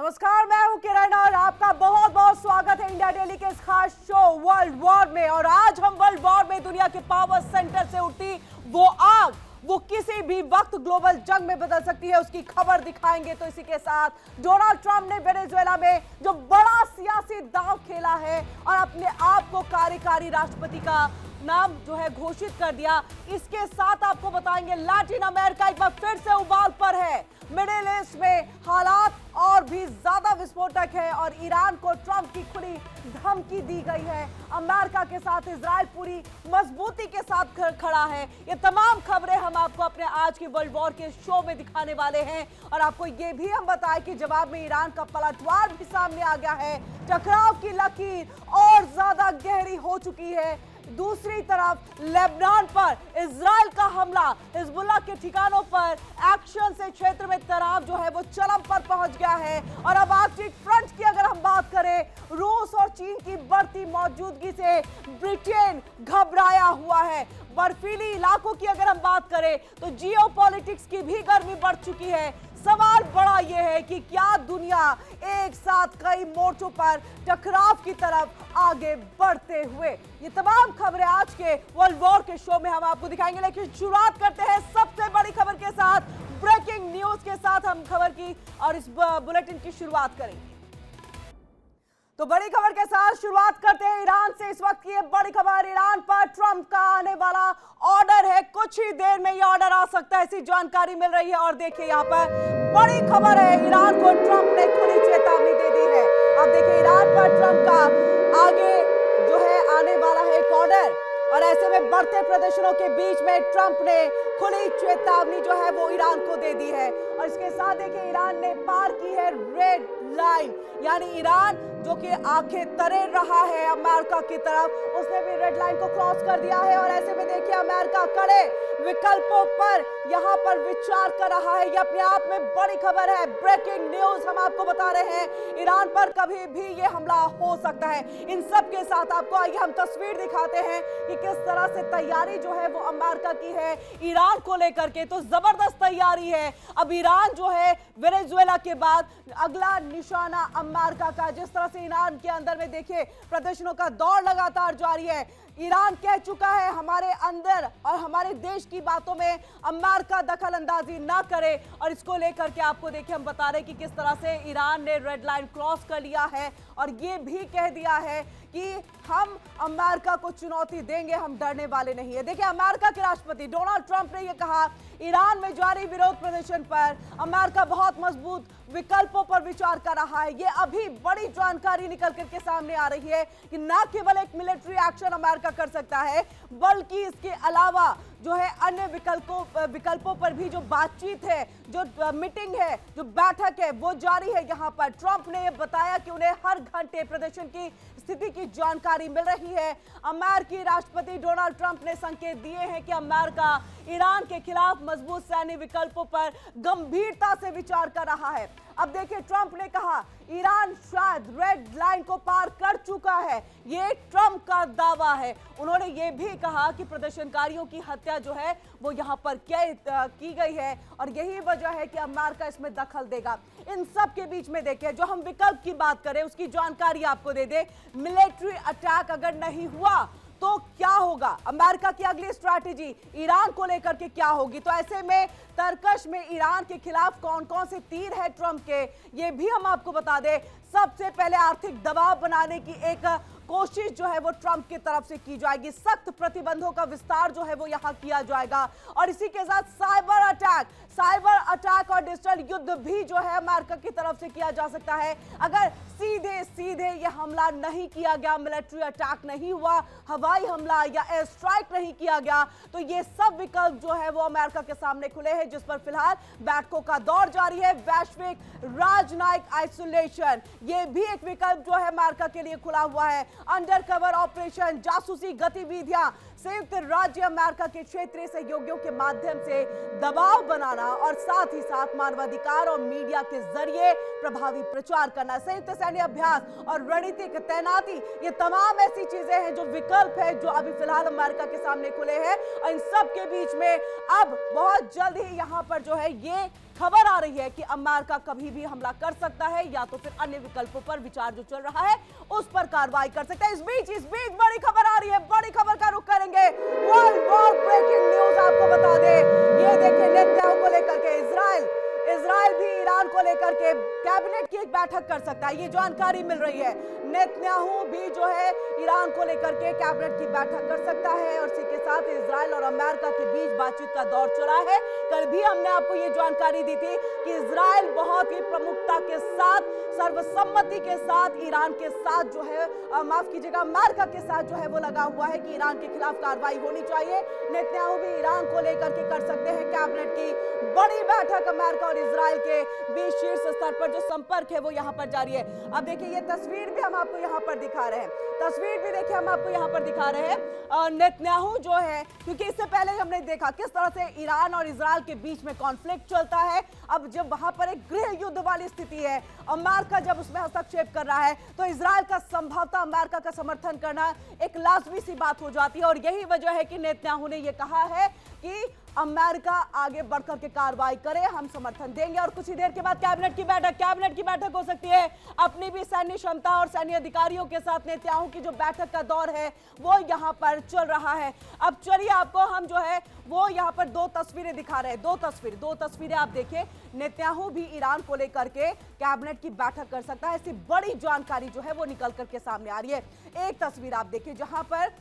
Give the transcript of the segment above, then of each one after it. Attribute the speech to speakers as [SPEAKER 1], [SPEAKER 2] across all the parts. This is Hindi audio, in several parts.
[SPEAKER 1] नमस्कार, मैं हूं किरण और आपका बहुत बहुत स्वागत है इंडिया डेली के इस खास शो वर्ल्ड वॉर में। और आज हम वर्ल्ड वॉर में दुनिया के पावर सेंटर से उठती वो आग, वो किसी भी वक्त ग्लोबल जंग में बदल सकती है, उसकी खबर दिखाएंगे। तो इसी के साथ डोनाल्ड ट्रंप ने वेनेजुएला में जो बड़ा सियासी दांव खेला है और अपने आप को कार्यकारी राष्ट्रपति का नाम जो है घोषित कर दिया, इसके साथ आपको बताएंगे लैटिन अमेरिका एक बार फिर से उबाल पर है। मिडिल ईस्ट में हालात और भी ज्यादा विस्फोटक है और ईरान को ट्रंप की खुली धमकी दी गई है। अमेरिका के साथ इजराइल पूरी मजबूती के साथ खड़ा है। ये तमाम खबरें हम आपको अपने आज की वर्ल्ड वॉर के शो में दिखाने वाले हैं और आपको ये भी हम बताएं कि जवाब में ईरान का पलटवार भी सामने आ गया है। टकराव की लकीर और ज्यादा गहरी हो चुकी है। दूसरी तरफ लेबनान पर इजराइल का हमला, हिजबुल्लाह के ठिकानों पर एक्शन से क्षेत्र में तनाव जो है वो चरम पर पहुंच गया है। और अब आर्कटिक फ्रंट की अगर हम बात करें, रूस और चीन की बढ़ती मौजूदगी से ब्रिटेन घबराया हुआ है। बर्फीली इलाकों की अगर हम बात करें तो जियोपॉलिटिक्स की भी गर्मी बढ़ चुकी है। सवाल बड़ा यह है कि क्या दुनिया एक साथ कई मोर्चों पर टकराव की तरफ आगे बढ़ते हुए, ये तमाम खबरें आज के वर्ल्ड वॉर के शो में हम आपको दिखाएंगे। लेकिन शुरुआत करते हैं सबसे बड़ी खबर के साथ, ब्रेकिंग न्यूज के साथ हम खबर की और इस बुलेटिन की शुरुआत करेंगे। तो बड़ी खबर के साथ शुरुआत करते हैं ईरान से। इस वक्त की बड़ी खबर, ईरान पर ट्रंप का आने वाला ऑर्डर है। कुछ ही देर में यह ऑर्डर आ सकता है, ऐसी जानकारी मिल रही है। और देखिए यहाँ पर बड़ी खबर है, ईरान को ट्रंप ने खुली चेतावनी दे दी है। अब देखिए ईरान पर ट्रंप का आगे जो है आने वाला है एक ऑर्डर और ऐसे में बढ़ते प्रदर्शनों के बीच में ट्रंप ने खुली चेतावनी जो है वो ईरान को दे दी है। और इसके साथ देखिए ईरान ने पार की है रेड लाइन, यानी ईरान जो कि आंखें तरे रहा है अमेरिका की तरफ, उसने भी रेड लाइन को क्रॉस कर दिया है। और ऐसे में देखिए अमेरिका कड़े विकल्पों पर यहां पर विचार कर रहा है। ये अपने आप में बड़ी खबर है, ब्रेकिंग न्यूज हम आपको बता रहे हैं। ईरान पर कभी भी ये हमला हो सकता है। इन सब के साथ आपको आइए हम तस्वीर दिखाते हैं कि किस तरह से तैयारी जो है वो अमेरिका की है ईरान को लेकर के। तो जबरदस्त तैयारी है। अब ईरान जो है वेनेजुएला के बाद अगला निशाना अमेरिका का। जिस तरह से ईरान के अंदर में देखिए प्रदर्शनों का दौर लगातार जारी है। ईरान कह चुका है हमारे अंदर और हमारे देश की बातों में अमेरिका दखल अंदाजी ना करे। और इसको लेकर के आपको देखिए हम बता रहे हैं कि किस तरह से ईरान ने रेड लाइन क्रॉस कर लिया है और ये भी कह दिया है कि हम अमेरिका को चुनौती देंगे, हम डरने वाले नहीं है। देखिए अमेरिका के राष्ट्रपति डोनाल्ड ट्रंप ने यह कहा, ईरान में जारी विरोध प्रदर्शन पर अमेरिका बहुत मजबूत विकल्पों पर विचार कर रहा है। ये अभी बड़ी जानकारी निकल करके सामने आ रही है कि न केवल एक मिलिट्री एक्शन अमेरिका कर सकता है, बल्कि इसके अलावा जो है अन्य विकल्पों पर भी जो बातचीत है, जो मीटिंग है, जो बैठक है वो जारी है। यहाँ पर ट्रंप ने यह बताया कि उन्हें हर घंटे प्रदर्शन की स्थिति की जानकारी मिल रही है। अमेरिकी राष्ट्रपति डोनाल्ड ट्रंप ने संकेत दिए हैं कि अमेरिका ईरान के खिलाफ मजबूत सैन्य विकल्पों पर गंभीरता से विचार कर रहा है। अब देखिए ट्रंप ने कहा ईरान शायद रेड लाइन को पार कर चुका है, ये ट्रंप का दावा है। उन्होंने ये भी कहा कि प्रदर्शनकारियों की हत्या जो है वो यहाँ पर की गई है और यही वजह है कि अमेरिका इसमें दखल देगा। इन सब के बीच में देखिए जो हम विकल्प की बात करें उसकी जानकारी आपको दे दे। मिलिट्री अटैक अगर नहीं हुआ तो क्या होगा, अमेरिका की अगली स्ट्रैटेजी ईरान को लेकर के क्या होगी। तो ऐसे में तरकश में ईरान के खिलाफ कौन कौन से तीर है ट्रंप के, ये भी हम आपको बता दें। सबसे पहले आर्थिक दबाव बनाने की एक कोशिश जो है वो ट्रंप की तरफ से की जाएगी। सख्त प्रतिबंधों का विस्तार जो है वो यहां किया जाएगा और इसी के साथ साइबर अटैक और डिजिटल युद्ध भी जो है अमेरिका की तरफ से किया जा सकता है। अगर सीधे ये हमला नहीं किया गया, मिलिट्री अटैक नहीं हुआ, हवाई हमला या एयर स्ट्राइक नहीं किया गया, तो ये सब विकल्प जो है वो अमेरिका के सामने खुले हैं, जिस पर फिलहाल बैठकों का दौर जारी है। वैश्विक राजनयिक आइसोलेशन, ये भी एक विकल्प जो है अमेरिका के लिए खुला हुआ है। अंडरकवर ऑपरेशन, जासूसी गतिविधियां, संयुक्त राज्य अमेरिका के क्षेत्रीय सहयोगियों के माध्यम से दबाव बनाना और साथ ही साथ मानवाधिकार और मीडिया के जरिए प्रभावी प्रचार करना, संयुक्त सैन्य अभ्यास और रणनीतिक तैनाती, ये तमाम ऐसी चीजें हैं जो विकल्प है जो अभी फिलहाल अमेरिका के सामने खुले हैं। और इन सब के बीच में अब बहुत जल्द ही यहां पर जो है ये खबर आ रही है कि अमेरिका कभी भी हमला कर सकता है या तो फिर अन्य विकल्पों पर विचार जो चल रहा है उस पर कार्रवाई कर सकता है। इस बीच बड़ी खबर आ रही है, बड़ी खबर का रुख करेंगे। वर्ल्ड वॉर ब्रेकिंग न्यूज आपको बता दे, ये देखें नेतन्याहू को लेकर के इजराइल भी ईरान को लेकर के कैबिनेट की एक बैठक कर सकता है, ये जानकारी मिल रही है। नेतन्याहू भी जो है ईरान को लेकर के कैबिनेट की बैठक कर सकता है और इसी के साथ इजराइल और अमेरिका के बीच बातचीत का दौर चला है। कल भी हमने आपको ये जानकारी दी थी कि इजराइल बहुत ही प्रमुखता के साथ, सर्वसम्मति के साथ ईरान के साथ जो है माफ कीजिएगा अमेरिका के साथ जो है वो लगा हुआ है कि ईरान के खिलाफ कार्रवाई होनी चाहिए। नेतन्याहू भी ईरान को लेकर के कर सकते हैं कैबिनेट की बड़ी बैठक। अमेरिका और इजराइल के बीच शीर्ष स्तर पर जो संपर्क है वो यहाँ पर जारी है। अब देखिए ये तस्वीर भी हम आपको यहाँ पर दिखा रहे हैं, तस्वीर भी देखिए हम आपको यहाँ पर दिखा रहे हैं। नेतन्याहू जो है, क्योंकि इससे पहले हमने देखा किस तरह से ईरान और इजराइल के बीच में कॉन्फ्लिक्ट चलता है। अब जब वहां पर एक गृह युद्ध वाली स्थिति है, अमेरिका जब उसमें हस्तक्षेप कर रहा है तो इजराइल का संभवतः अमेरिका का समर्थन करना एक लाजमी सी बात हो जाती है। और यही वजह है कि नेतन्याहू ने यह कहा है कि अमेरिका आगे बढ़कर के कार्रवाई करे, हम समर्थन देंगे। और कुछ ही देर के बाद कैबिनेट की बैठक हो सकती है। अपनी भी सैन्य क्षमता और सैन्य अधिकारियों के साथ नेतन्याहू की जो बैठक का दौर है वो यहां पर चल रहा है। अब चलिए आपको हम जो है वो यहां पर दो तस्वीरें दिखा रहे हैं, दो तस्वीरें आप देखिए। नेतन्याहू भी ईरान को लेकर के कैबिनेट की बैठक कर सकता है, ऐसी बड़ी जानकारी जो है वो निकल करके सामने आ रही है। एक तस्वीर आप देखिए जहां पर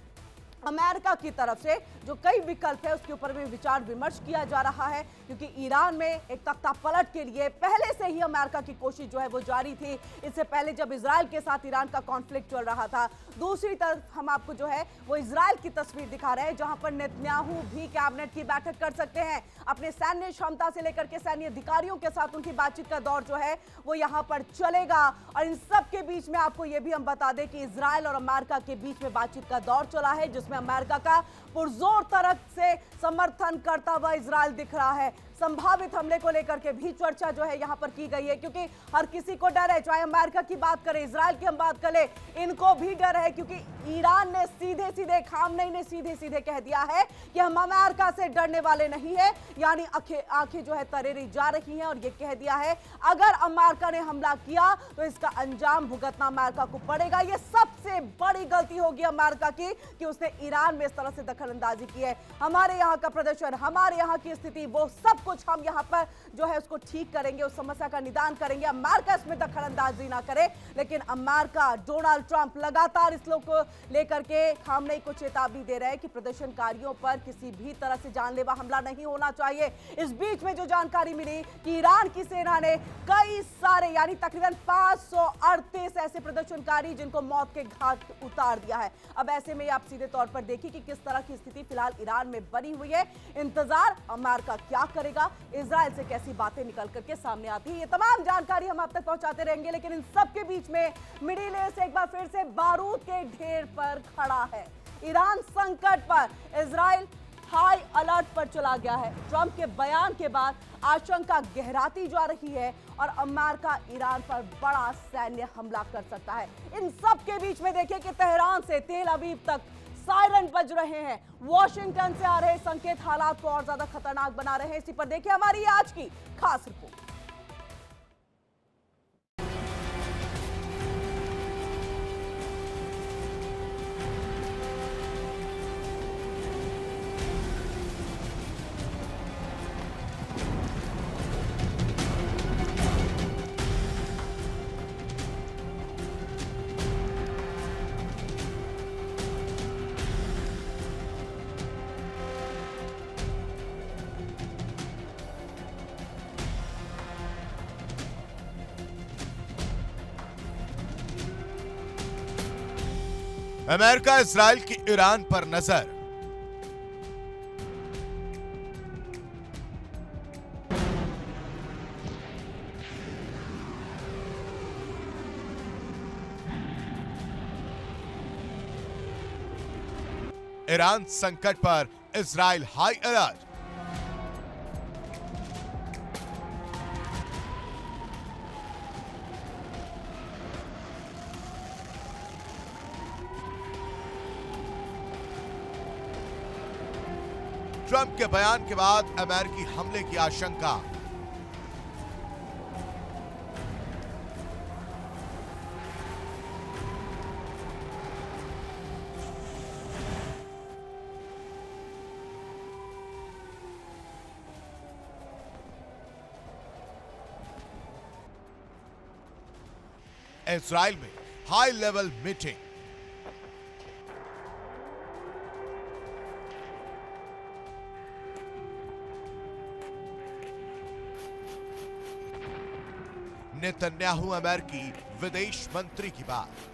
[SPEAKER 1] अमेरिका की तरफ से जो कई विकल्प है उसके ऊपर में विचार विमर्श किया जा रहा है, क्योंकि ईरान में एक तख्ता पलट के लिए पहले से ही अमेरिका की कोशिश जो है वो जारी थी। इससे पहले जब इजराइल के साथ ईरान का कॉन्फ्लिक्ट चल रहा था। दूसरी तरफ हम आपको जो है वो इजराइल की तस्वीर दिखा रहे हैं जहां पर नेतन्याहू भी कैबिनेट की बैठक कर सकते हैं। अपने सैन्य क्षमता से लेकर के सैन्य अधिकारियों के साथ उनकी बातचीत का दौर जो है वो यहां पर चलेगा। और इन सब के बीच में आपको ये भी हम बता दें कि इजराइल और अमेरिका के बीच में बातचीत का दौर चला है, जिसमें अमेरिका का पुरजोर तरह से समर्थन करता हुआ इजराइल दिख रहा है। संभावित हमले को लेकर के भी चर्चा जो है यहां पर की गई है, क्योंकि हर किसी को डर है, चाहे अमेरिका की बात करें, इजराइल की हम बात करें, इनको भी डर है। क्योंकि ईरान ने सीधे खामनेई ने सीधे कह दिया है कि हम अमेरिका से डरने वाले नहीं है, यानी आंखें जो है तरेरी जा रही हैं और ये कह दिया है अगर अमेरिका ने हमला किया तो इसका अंजाम भुगतना अमेरिका को पड़ेगा। ये सबसे बड़ी गलती होगी अमेरिका की कि उसने ईरान में इस तरह से दखलंदाजी की है। हमारे यहाँ का प्रदर्शन, हमारे यहाँ की स्थिति, वो सब कुछ हम यहाँ पर जो है उसको ठीक करेंगे, उस समस्या का निदान करेंगे। अमेरिका इसमें दखलंदाजी ना करे, लेकिन अमेरिका, डोनाल्ड ट्रंप लगातार इस लोग को लेकर के खामनेई को चेतावनी दे रहे हैं कि प्रदर्शनकारियों पर किसी भी तरह से जानलेवा हमला नहीं होना चाहिए। इस बीच में जो जानकारी मिली कि ईरान की सेना ने कई सारे यानी तकरीबन 538 ऐसे प्रदर्शनकारी जिनको मौत के घाट उतार दिया है। अब ऐसे में आप सीधे तौर पर देखिए कि किस तरह की स्थिति फिलहाल ईरान में बनी हुई है। इंतजार अमेरिका क्या करेगा, इजराइल से कैसी बातें निकल करके सामने आती है, ये तमाम जानकारी हम आप तक पहुंचाते रहेंगे। लेकिन इन सब के बीच में मिडिल ईस्ट एक बार फिर से बारूद के ढेर पर खड़ा है। ईरान संकट पर, इजराइल हाई अलर्ट पर चला गया है। ट्रंप के बयान के बाद आशंका गहराती जा रही है और अमेरिका ईरान पर बड़ा सैन्य हमला कर सकता है। इन सब के बीच में देखिए कि तेहरान से तेल अवीव तक सायरन बज रहे हैं। वॉशिंगटन से आ रहे संकेत हालात को और ज्यादा खतरनाक बना रहे हैं। इसी पर देखिए हमारी आज की खास रिपोर्ट।
[SPEAKER 2] अमेरिका इजराइल की ईरान पर नजर। ईरान संकट पर इजराइल हाई अलर्ट। ट्रंप के बयान के बाद अमेरिकी हमले की आशंका। इजराइल में हाई लेवल मीटिंग। नेतन्याहू अमेरिकी विदेश मंत्री की बात।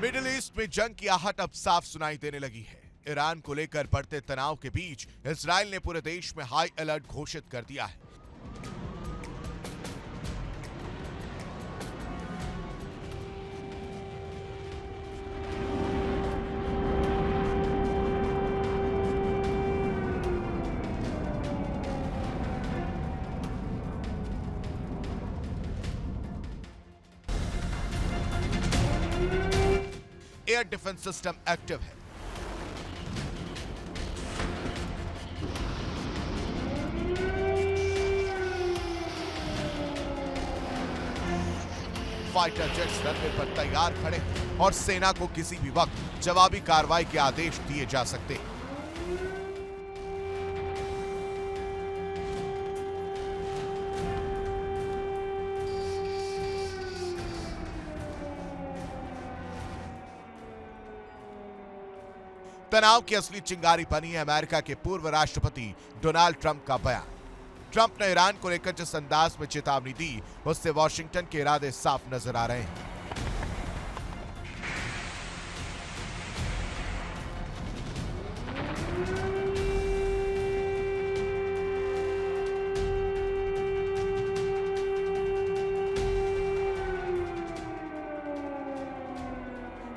[SPEAKER 2] मिडिल ईस्ट में जंग की आहट अब साफ सुनाई देने लगी है। ईरान को लेकर बढ़ते तनाव के बीच इजराइल ने पूरे देश में हाई अलर्ट घोषित कर दिया है। एयर डिफेंस सिस्टम एक्टिव है। फाइटर जेट्स रनवे पर तैयार खड़े हैं और सेना को किसी भी वक्त जवाबी कार्रवाई के आदेश दिए जा सकते हैं। तनाव की असली चिंगारी बनी है अमेरिका के पूर्व राष्ट्रपति डोनाल्ड ट्रंप का बयान। ट्रंप ने ईरान को लेकर जिस अंदाज में चेतावनी दी, उससे वॉशिंगटन के इरादे साफ नजर आ रहे हैं।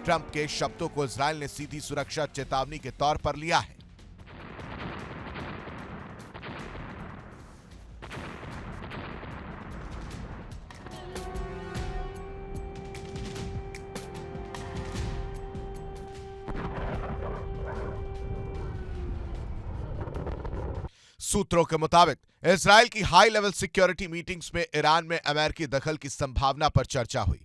[SPEAKER 2] ट्रंप के शब्दों को इजराइल ने सीधी सुरक्षा चेतावनी के तौर पर लिया है। सूत्रों के मुताबिक इजराइल की हाई लेवल सिक्योरिटी मीटिंग्स में ईरान में अमेरिकी दखल की संभावना पर चर्चा हुई।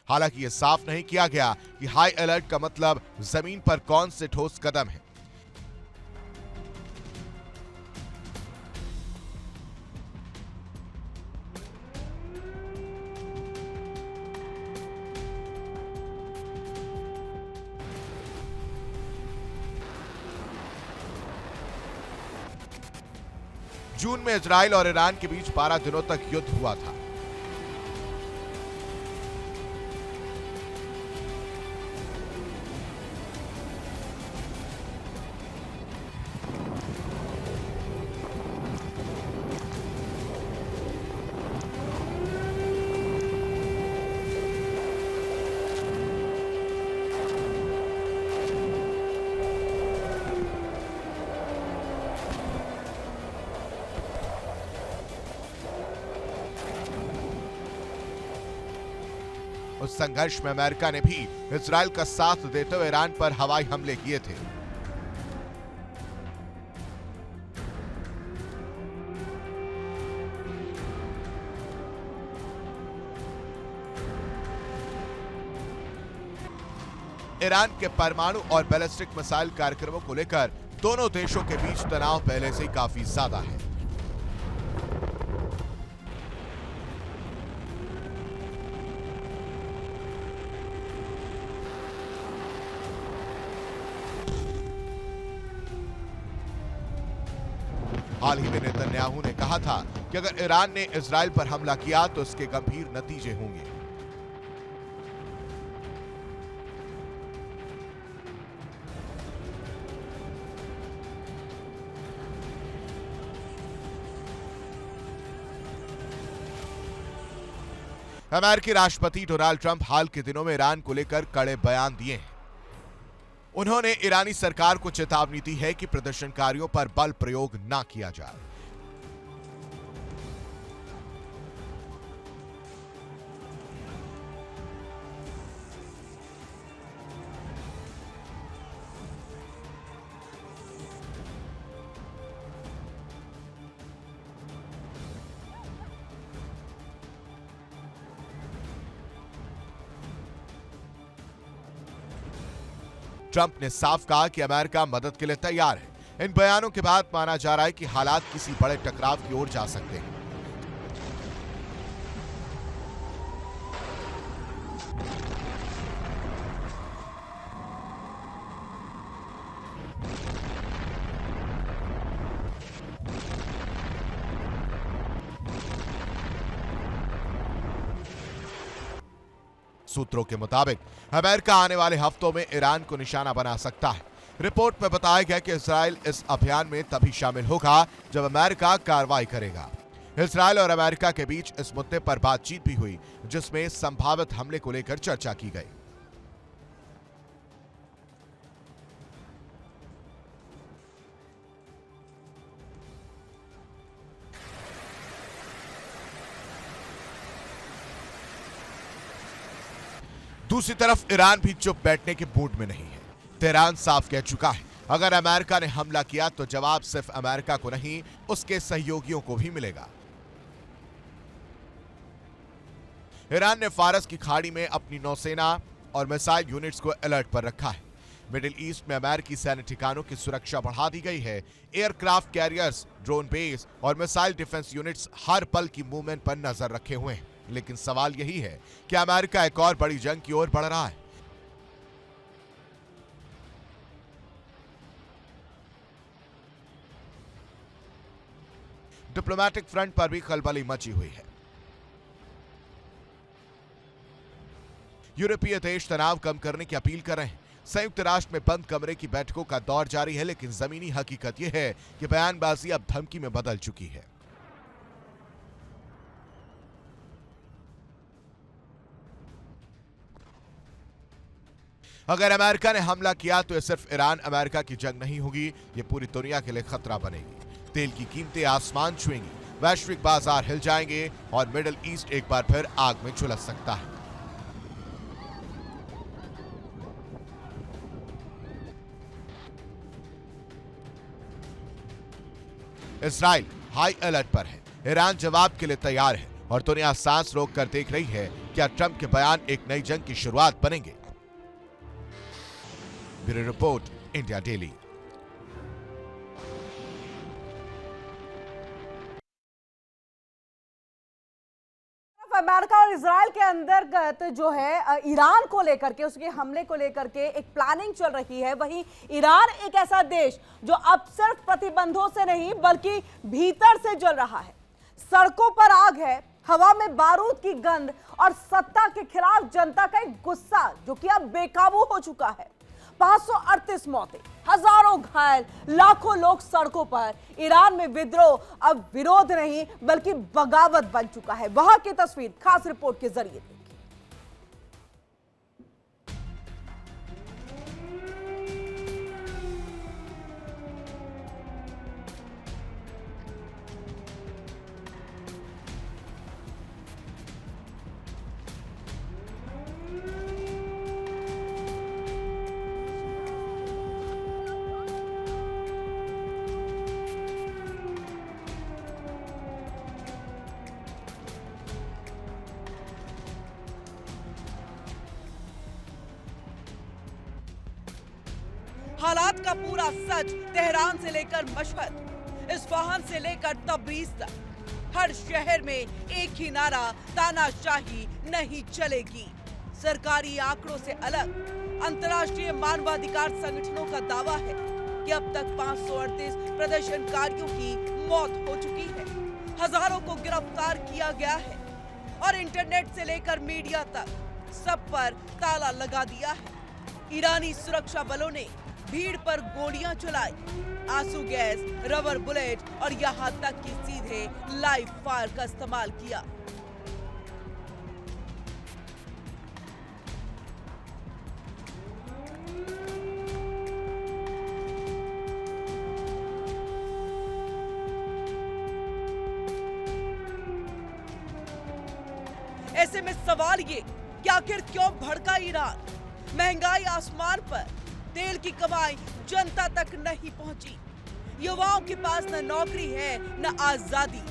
[SPEAKER 2] हालांकि यह साफ नहीं किया गया कि हाई अलर्ट का मतलब जमीन पर कौन से ठोस कदम है। जून में इजराइल और ईरान के बीच 12 दिनों तक युद्ध हुआ था। उस संघर्ष में अमेरिका ने भी इजराइल का साथ देते हुए ईरान पर हवाई हमले किए थे। ईरान के परमाणु और बैलिस्टिक मिसाइल कार्यक्रमों को लेकर दोनों देशों के बीच तनाव पहले से ही काफी ज्यादा है। हाल ही में नेतन्याहू ने कहा था कि अगर ईरान ने इजराइल पर हमला किया तो इसके गंभीर नतीजे होंगे। अमेरिकी राष्ट्रपति डोनाल्ड ट्रंप हाल के दिनों में ईरान को लेकर कड़े बयान दिए हैं। उन्होंने ईरानी सरकार को चेतावनी दी है कि प्रदर्शनकारियों पर बल प्रयोग न किया जाए। ट्रंप ने साफ कहा कि अमेरिका मदद के लिए तैयार है। इन बयानों के बाद माना जा रहा है कि हालात किसी बड़े टकराव की ओर जा सकते हैं। सूत्रों के मुताबिक अमेरिका आने वाले हफ्तों में ईरान को निशाना बना सकता है। रिपोर्ट में बताया गया कि इजराइल इस अभियान में तभी शामिल होगा जब अमेरिका कार्रवाई करेगा। इजराइल और अमेरिका के बीच इस मुद्दे पर बातचीत भी हुई, जिसमें संभावित हमले को लेकर चर्चा की गई। दूसरी तरफ ईरान भी चुप बैठने के मूड में नहीं है। तेहरान साफ कह चुका है, अगर अमेरिका ने हमला किया तो जवाब सिर्फ अमेरिका को नहीं, उसके सहयोगियों को भी मिलेगा। ईरान ने फारस की खाड़ी में अपनी नौसेना और मिसाइल यूनिट्स को अलर्ट पर रखा है। मिडिल ईस्ट में अमेरिकी सैन्य ठिकानों की सुरक्षा बढ़ा दी गई है। एयरक्राफ्ट कैरियर्स, ड्रोन बेस और मिसाइल डिफेंस यूनिट्स हर पल की मूवमेंट पर नजर रखे हुए हैं। लेकिन सवाल यही है कि अमेरिका एक और बड़ी जंग की ओर बढ़ रहा है। डिप्लोमैटिक फ्रंट पर भी खलबली मची हुई है। यूरोपीय देश तनाव कम करने की अपील कर रहे हैं। संयुक्त राष्ट्र में बंद कमरे की बैठकों का दौर जारी है, लेकिन जमीनी हकीकत यह है कि बयानबाजी अब धमकी में बदल चुकी है। अगर अमेरिका ने हमला किया तो यह सिर्फ ईरान अमेरिका की जंग नहीं होगी, यह पूरी दुनिया के लिए खतरा बनेगी। तेल की कीमतें आसमान छुएंगी, वैश्विक बाजार हिल जाएंगे और मिडिल ईस्ट एक बार फिर आग में झुलस सकता है। इजराइल हाई अलर्ट पर है। ईरान जवाब के लिए तैयार है और दुनिया सांस रोक कर देख रही है क्या ट्रंप के बयान एक नई जंग की शुरुआत बनेंगे। Bureau report, India daily.
[SPEAKER 1] America और इजराइल के अंतर्गत जो है ईरान को लेकर के, उसके हमले को लेकर के एक प्लानिंग चल रही है। वहीं ईरान एक ऐसा देश जो अब सिर्फ प्रतिबंधों से नहीं बल्कि भीतर से जल रहा है। सड़कों पर आग है, हवा में बारूद की गंध और सत्ता के खिलाफ जनता का एक गुस्सा जो कि अब बेकाबू हो चुका है। 538 मौतें, हजारों घायल, लाखों लोग सड़कों पर। ईरान में विद्रोह अब विरोध नहीं बल्कि बगावत बन चुका है। वहां की तस्वीर खास रिपोर्ट के जरिए देखिए। हालात का पूरा सच तेहरान से लेकर मशहद, इस्फहान से लेकर तबरीज तक, हर शहर में एक ही नारा, तानाशाही नहीं चलेगी। सरकारी आंकड़ों से अलग अंतर्राष्ट्रीय मानवाधिकार संगठनों का दावा है कि अब तक 538 प्रदर्शनकारियों की मौत हो चुकी है, हजारों को गिरफ्तार किया गया है और इंटरनेट से लेकर मीडिया तक सब पर ताला लगा दिया है। ईरानी सुरक्षा बलों ने भीड़ पर गोलियां चलाई, आंसू गैस, रबर बुलेट और यहां तक कि सीधे लाइव फायर का इस्तेमाल किया। ऐसे में सवाल ये कि आखिर क्यों भड़का ईरान? महंगाई आसमान पर, तेल की कमाई जनता तक नहीं पहुंची, युवाओं के पास न नौकरी है न आजादी,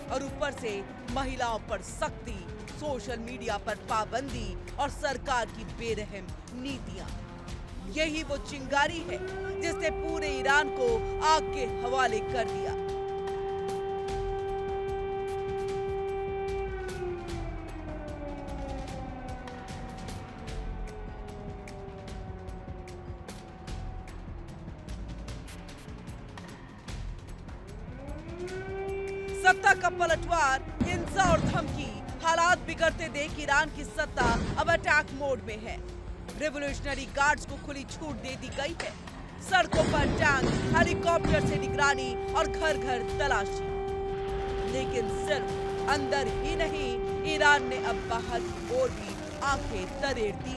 [SPEAKER 1] और ऊपर से महिलाओं पर सख्ती, सोशल मीडिया पर पाबंदी और सरकार की बेरहम नीतियां। यही वो चिंगारी है जिसने पूरे ईरान को आग के हवाले कर दिया। सत्ता का पलटवार, हिंसा और धमकी, हालात बिगड़ते देख ईरान की सत्ता अब अटैक मोड में है। रेवोल्यूशनरी गार्ड्स को खुली छूट दे दी गई है। सड़कों पर टैंक, हेलीकॉप्टर से निगरानी और घर घर तलाशी। लेकिन सिर्फ अंदर ही नहीं, ईरान ने अब बाहर की ओर भी आंखें तरेड़ दी।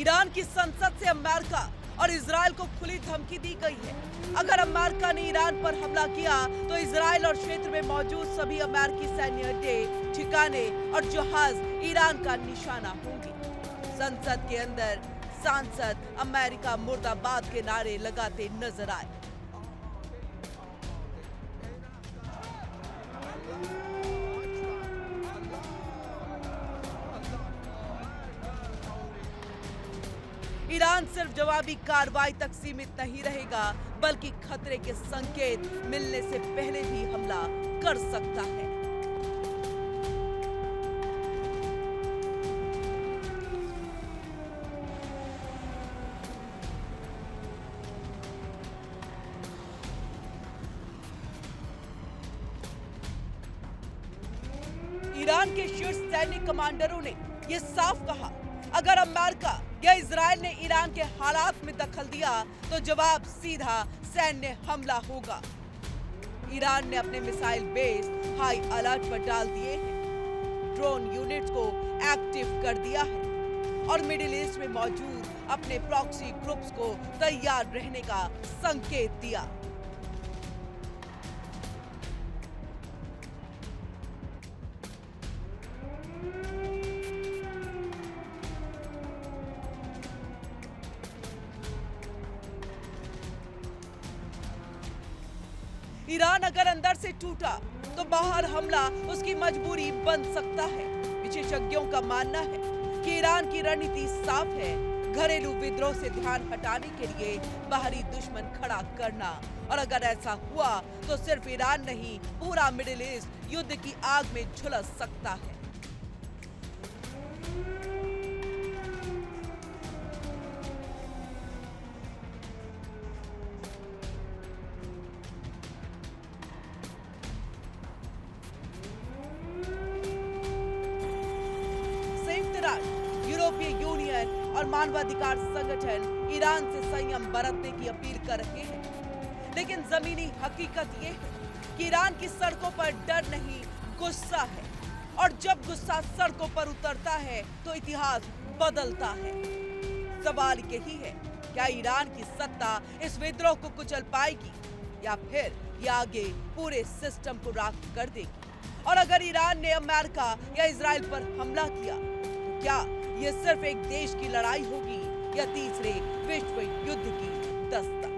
[SPEAKER 1] ईरान की संसद से अमेरिका और इजराइल को खुली धमकी दी गई है। अगर अमेरिका ने ईरान पर हमला किया तो इजराइल और क्षेत्र में मौजूद सभी अमेरिकी सैन्य अड्डे, ठिकाने और जहाज ईरान का निशाना होंगे। संसद के अंदर सांसद अमेरिका मुर्दाबाद के नारे लगाते नजर आए। ईरान सिर्फ जवाबी कार्रवाई तक सीमित नहीं रहेगा, बल्कि खतरे के संकेत मिलने से पहले भी हमला कर सकता है। ईरान के शीर्ष सैनिक कमांडरों ने यह साफ कहा, अगर अमेरिका या इजराइल ने ईरान के हालात में दखल दिया तो जवाब सीधा सैन्य हमला होगा। ईरान ने अपने मिसाइल बेस हाई अलर्ट पर डाल दिए हैं, ड्रोन यूनिट्स को एक्टिव कर दिया है और मिडिल ईस्ट में मौजूद अपने प्रॉक्सी ग्रुप्स को तैयार रहने का संकेत दिया। ईरान अगर अंदर से टूटा तो बाहर हमला उसकी मजबूरी बन सकता है। विशेषज्ञों का मानना है कि ईरान की रणनीति साफ है, घरेलू विद्रोह से ध्यान हटाने के लिए बाहरी दुश्मन खड़ा करना, और अगर ऐसा हुआ तो सिर्फ ईरान नहीं, पूरा मिडिल ईस्ट युद्ध की आग में झुलस सकता है। यूरोपीय यूनियन और मानवाधिकार संगठन ईरान से संयम बरतने की अपील कर रहे हैं, लेकिन जमीनी हकीकत ये है कि ईरान की सड़कों पर डर नहीं, गुस्सा है, और जब गुस्सा सड़कों पर उतरता है तो इतिहास बदलता है। सवाल यही है, क्या ईरान की सत्ता इस विद्रोह को कुचल पाएगी या फिर ये आगे पूरे सिस्टम को राख कर देगी? और अगर ईरान ने अमेरिका या इजराइल पर हमला किया तो क्या ये सिर्फ एक देश की लड़ाई होगी या तीसरे विश्व युद्ध की Dastak?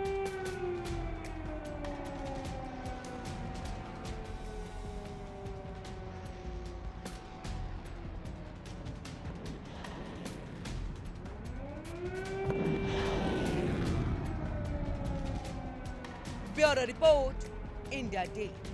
[SPEAKER 1] Bureau report, India daily.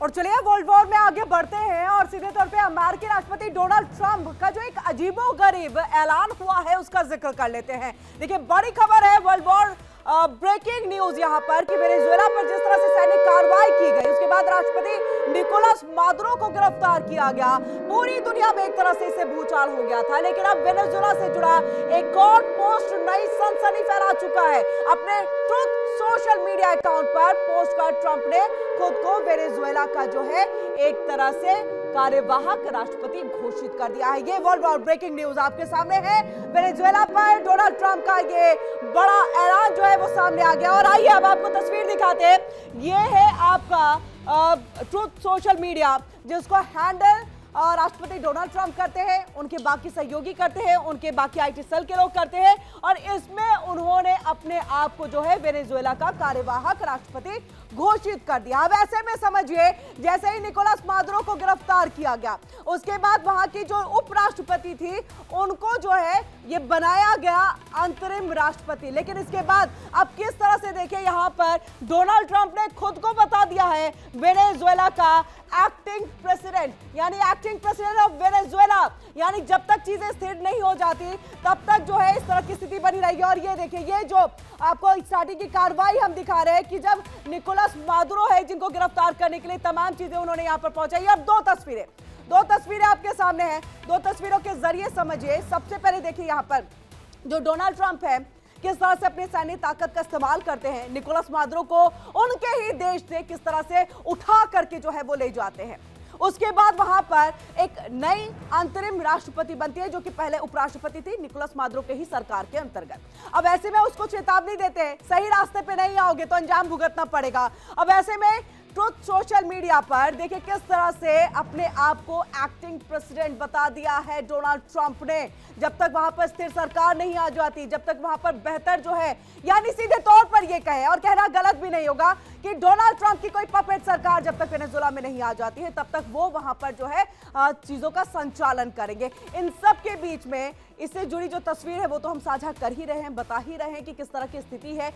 [SPEAKER 3] और चलिए वर्ल्ड वॉर में आगे बढ़ते हैं और सीधे तौर पे अमेरिकी राष्ट्रपति डोनाल्ड ट्रंप का जो एक अजीबोगरीब ऐलान हुआ है उसका जिक्र कर लेते हैं। देखिए, बड़ी खबर है, वर्ल्ड वॉर ब्रेकिंग न्यूज यहां पर कि वेनेजुएला पर जिस तरह से सैन्य कार्रवाई की गई, उसके बाद राष्ट्रपति निकोलस मादुरो को गिरफ्तार किया गया। पूरी दुनिया में एक तरह से इसे भूचाल हो गया था, लेकिन अब वेनेजुएला से जुड़ा एक और पोस्ट नई सनसनी फैला चुका है। अपने ट्रुथ सोशल मीडिया अकाउंट पर पोस्ट कर ट्रंप ने खुद को वेनेजुएला का जो है एक तरह से कार्यवाहक राष्ट्रपति घोषित कर दिया है। ये वर्ल्ड वॉर ब्रेकिंग न्यूज आपके सामने है। वेनेजुएला पर डोनाल्ड ट्रंप का ये बड़ा ऐलान जो है वो सामने आ गया। और आइए अब आपको तस्वीर दिखाते हैं। ये है आपका ट्रुथ सोशल मीडिया, जिसको हैंडल राष्ट्रपति डोनाल्ड ट्रंप करते हैं, उनके बाकी सहयोगी करते हैं, उनके बाकी आईटी सेल के लोग करते हैं, और इसमें उन्होंने अपने आप को जो है वेनेजुएला का कार्यवाहक राष्ट्रपति घोषित कर दिया। अब ऐसे में समझिए, जैसे ही निकोलस मादुरो को गिरफ्तार किया गया, उसके बाद वहां की जो उपराष्ट्रपति थी उनको जो है ये बनाया गया अंतरिम राष्ट्रपति। लेकिन इसके बाद अब किस तरह से देखिए, यहां पर डोनाल्ड ट्रंप ने खुद को बता दिया है वेनेजुएला का एक्टिंग प्रेसिडेंट, यानी एक्टिंग प्रेसिडेंट ऑफ वेनेजुएला। यानी जब तक चीजें स्थिर नहीं हो जाती तब तक जो है इस तरह की स्थिति बनी रहेगी। और ये देखिए, ये जो आपको स्टार्टिंग की कार्रवाई हम दिखा रहे हैं कि जब निकोलस मादुरो है जिनको गिरफ्तार करने के लिए तमाम चीजें उन्होंने यहां पर पहुंचाई। अब दो तस्वीरें आपके सामने हैं। दो तस्वीरों के जरिए समझिए। सबसे पहले देखिए, यहां पर जो डोनाल्ड ट्रंप है किस तरह से अपनी सैन्य ताकत का इस्तेमाल करते हैं। निकोलस मादुरो को उनके ही देश से किस तरह से उठा करके जो है वो ले जाते हैं। उसके बाद वहां पर एक नई अंतरिम राष्ट्रपति बनती है, जो कि पहले उपराष्ट्रपति थी निकोलस मादुरो के ही सरकार के अंतर्गत। अब ऐसे में उसको चेतावनी देते हैं, सही रास्ते पे नहीं आओगे तो अंजाम भुगतना पड़ेगा। अब ऐसे में ट्रुथ सोशल मीडिया पर देखिए किस तरह से अपने आप को एक्टिंग प्रेसिडेंट बता दिया है डोनाल्ड ट्रंप ने। जब तक वहां पर स्थिर सरकार नहीं आ जाती, जब तक वहां पर बेहतर जो है, यानी सीधे तौर पर यह कहे, और कहना गलत भी नहीं होगा कि डोनाल्ड ट्रंप की कोई पपेट सरकार जब तक वेनेजुएला में नहीं आ जाती है, तब तक वो वहां पर जो है चीजों का संचालन करेंगे। इन सब के बीच में इससे जुड़ी जो तस्वीर है वो तो हम साझा कर ही रहे हैं, बता ही रहे हैं कि किस तरह की स्थिति है।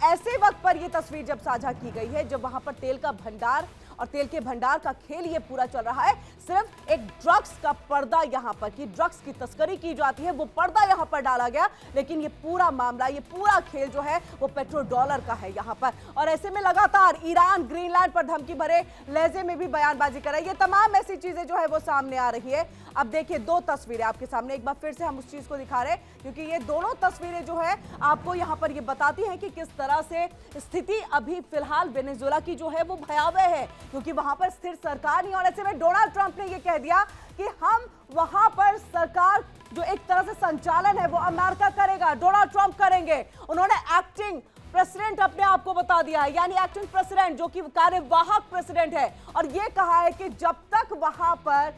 [SPEAKER 3] ऐसे वक्त पर यह तस्वीर जब साझा की गई है, जब वहां पर तेल का भंडार और तेल के भंडार का खेल ये पूरा चल रहा है। सिर्फ एक ड्रग्स का पर्दा यहां पर, कि ड्रग्स की तस्करी की जाती है, वो पर्दा यहां पर डाला गया। लेकिन ये पूरा मामला, ये पूरा खेल जो है वो पेट्रो डॉलर का है यहां पर। और ऐसे में लगातार ईरान ग्रीनलैंड पर धमकी भरे लहजे में भी बयानबाजी कर रहा है। ये तमाम ऐसी चीजें जो है वो सामने आ रही है। अब देखिए, दो तस्वीरें आपके सामने, एक बार फिर से हम उस चीज को दिखा रहे हैं, क्योंकि ये दोनों तस्वीरें जो है आपको यहां पर ये बताती हैं कि किस तरह से स्थिति अभी फिलहाल वेनेजुएला की जो है वो भयावह है, क्योंकि वहां पर स्थिर सरकार नहीं। और ऐसे में डोनाल्ड ट्रंप ने ये कह दिया कि हम वहां पर सरकार जो एक तरह से संचालन है वो अमेरिका करेगा, डोनाल्ड ट्रंप करेंगे। उन्होंने एक्टिंग प्रेसिडेंट अपने आप को बता दिया है, यानी एक्टिंग प्रेसिडेंट, जो कि कार्यवाहक प्रेसिडेंट है। और ये कहा है कि जब तक वहां पर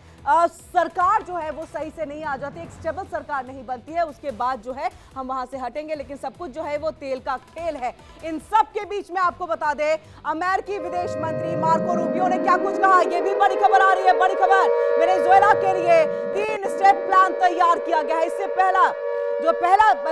[SPEAKER 3] सरकार जो है वो सही से नहीं आ जाती, एक स्टेबल सरकार नहीं बनती है, उसके बाद जो है हम वहां से हटेंगे। लेकिन सब कुछ जो है वो तेल का खेल है। इन सब के बीच में आपको बता दें, अमेरिकी विदेश मंत्री मार्को रूबियो ने क्या कुछ कहा, ये भी बड़ी खबर आ रही है। बड़ी खबर, वेनेजुएला के लिए 3 स्टेप प्लान तैयार किया गया है। इससे पहला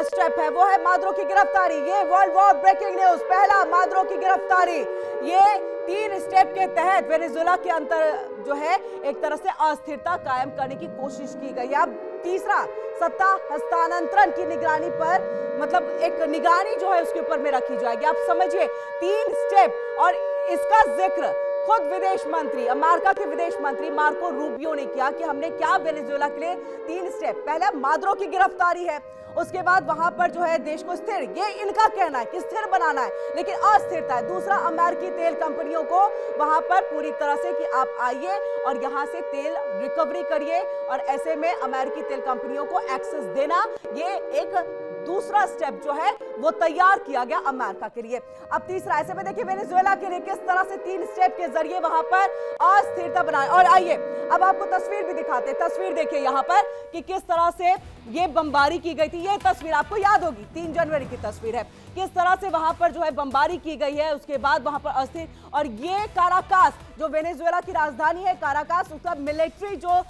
[SPEAKER 3] स्टेप है वो है मादुरो की गिरफ्तारी। ये वर्ल्ड वॉर ब्रेकिंग न्यूज, पहला मादुरो की गिरफ्तारी। ये 3 स्टेप के तहत वेनेजुएला के अंदर जो है एक तरह से अस्थिरता कायम करने की कोशिश की गई है। अब तीसरा, सत्ता हस्तांतरण की निगरानी पर, मतलब एक निगरानी जो है उसके ऊपर में रखी जाएगी। आप समझिए 3 स्टेप, और इसका जिक्र खुद विदेश मंत्री, अमेरिका के विदेश मंत्री मार्को रूबियो ने किया कि हमने क्या वेनेजुएला के लिए 3 स्टेप, पहला मादुरो की गिरफ्तारी है, उसके बाद वहां पर जो है देश को स्थिर, ये इनका कहना है कि स्थिर बनाना है, लेकिन अस्थिरता है। दूसरा, अमेरिकी तेल कंपनियों को वहां पर पूरी तरह से कि आप आइए और यहां से तेल रिकवरी करिए, और ऐसे में अमेरिकी तेल कंपनियों को एक्सेस देना, ये एक दूसरा स्टेप जो है वो तैयार किया गया अमेरिका के लिए। अब तीसरा, ऐसे में देखिए वेनेजुएला के लिए किस तरह से 3 स्टेप के जरिए वहां पर अस्थिरता बनाए। और आइए अब आपको तस्वीर भी दिखाते हैं। तस्वीर देखिए यहां पर कि किस तरह से ये बमबारी की गई थी। ये तस्वीर आपको याद होगी, 3 जनवरी की तस्वीर है, किस तरह से वहां पर जो है बमबारी की गई है। उसके बाद वहां पर अस्थिर, और ये काराकास जो वेनेजुएला की राजधानी है, काराकास, उसका मिलिट्री जो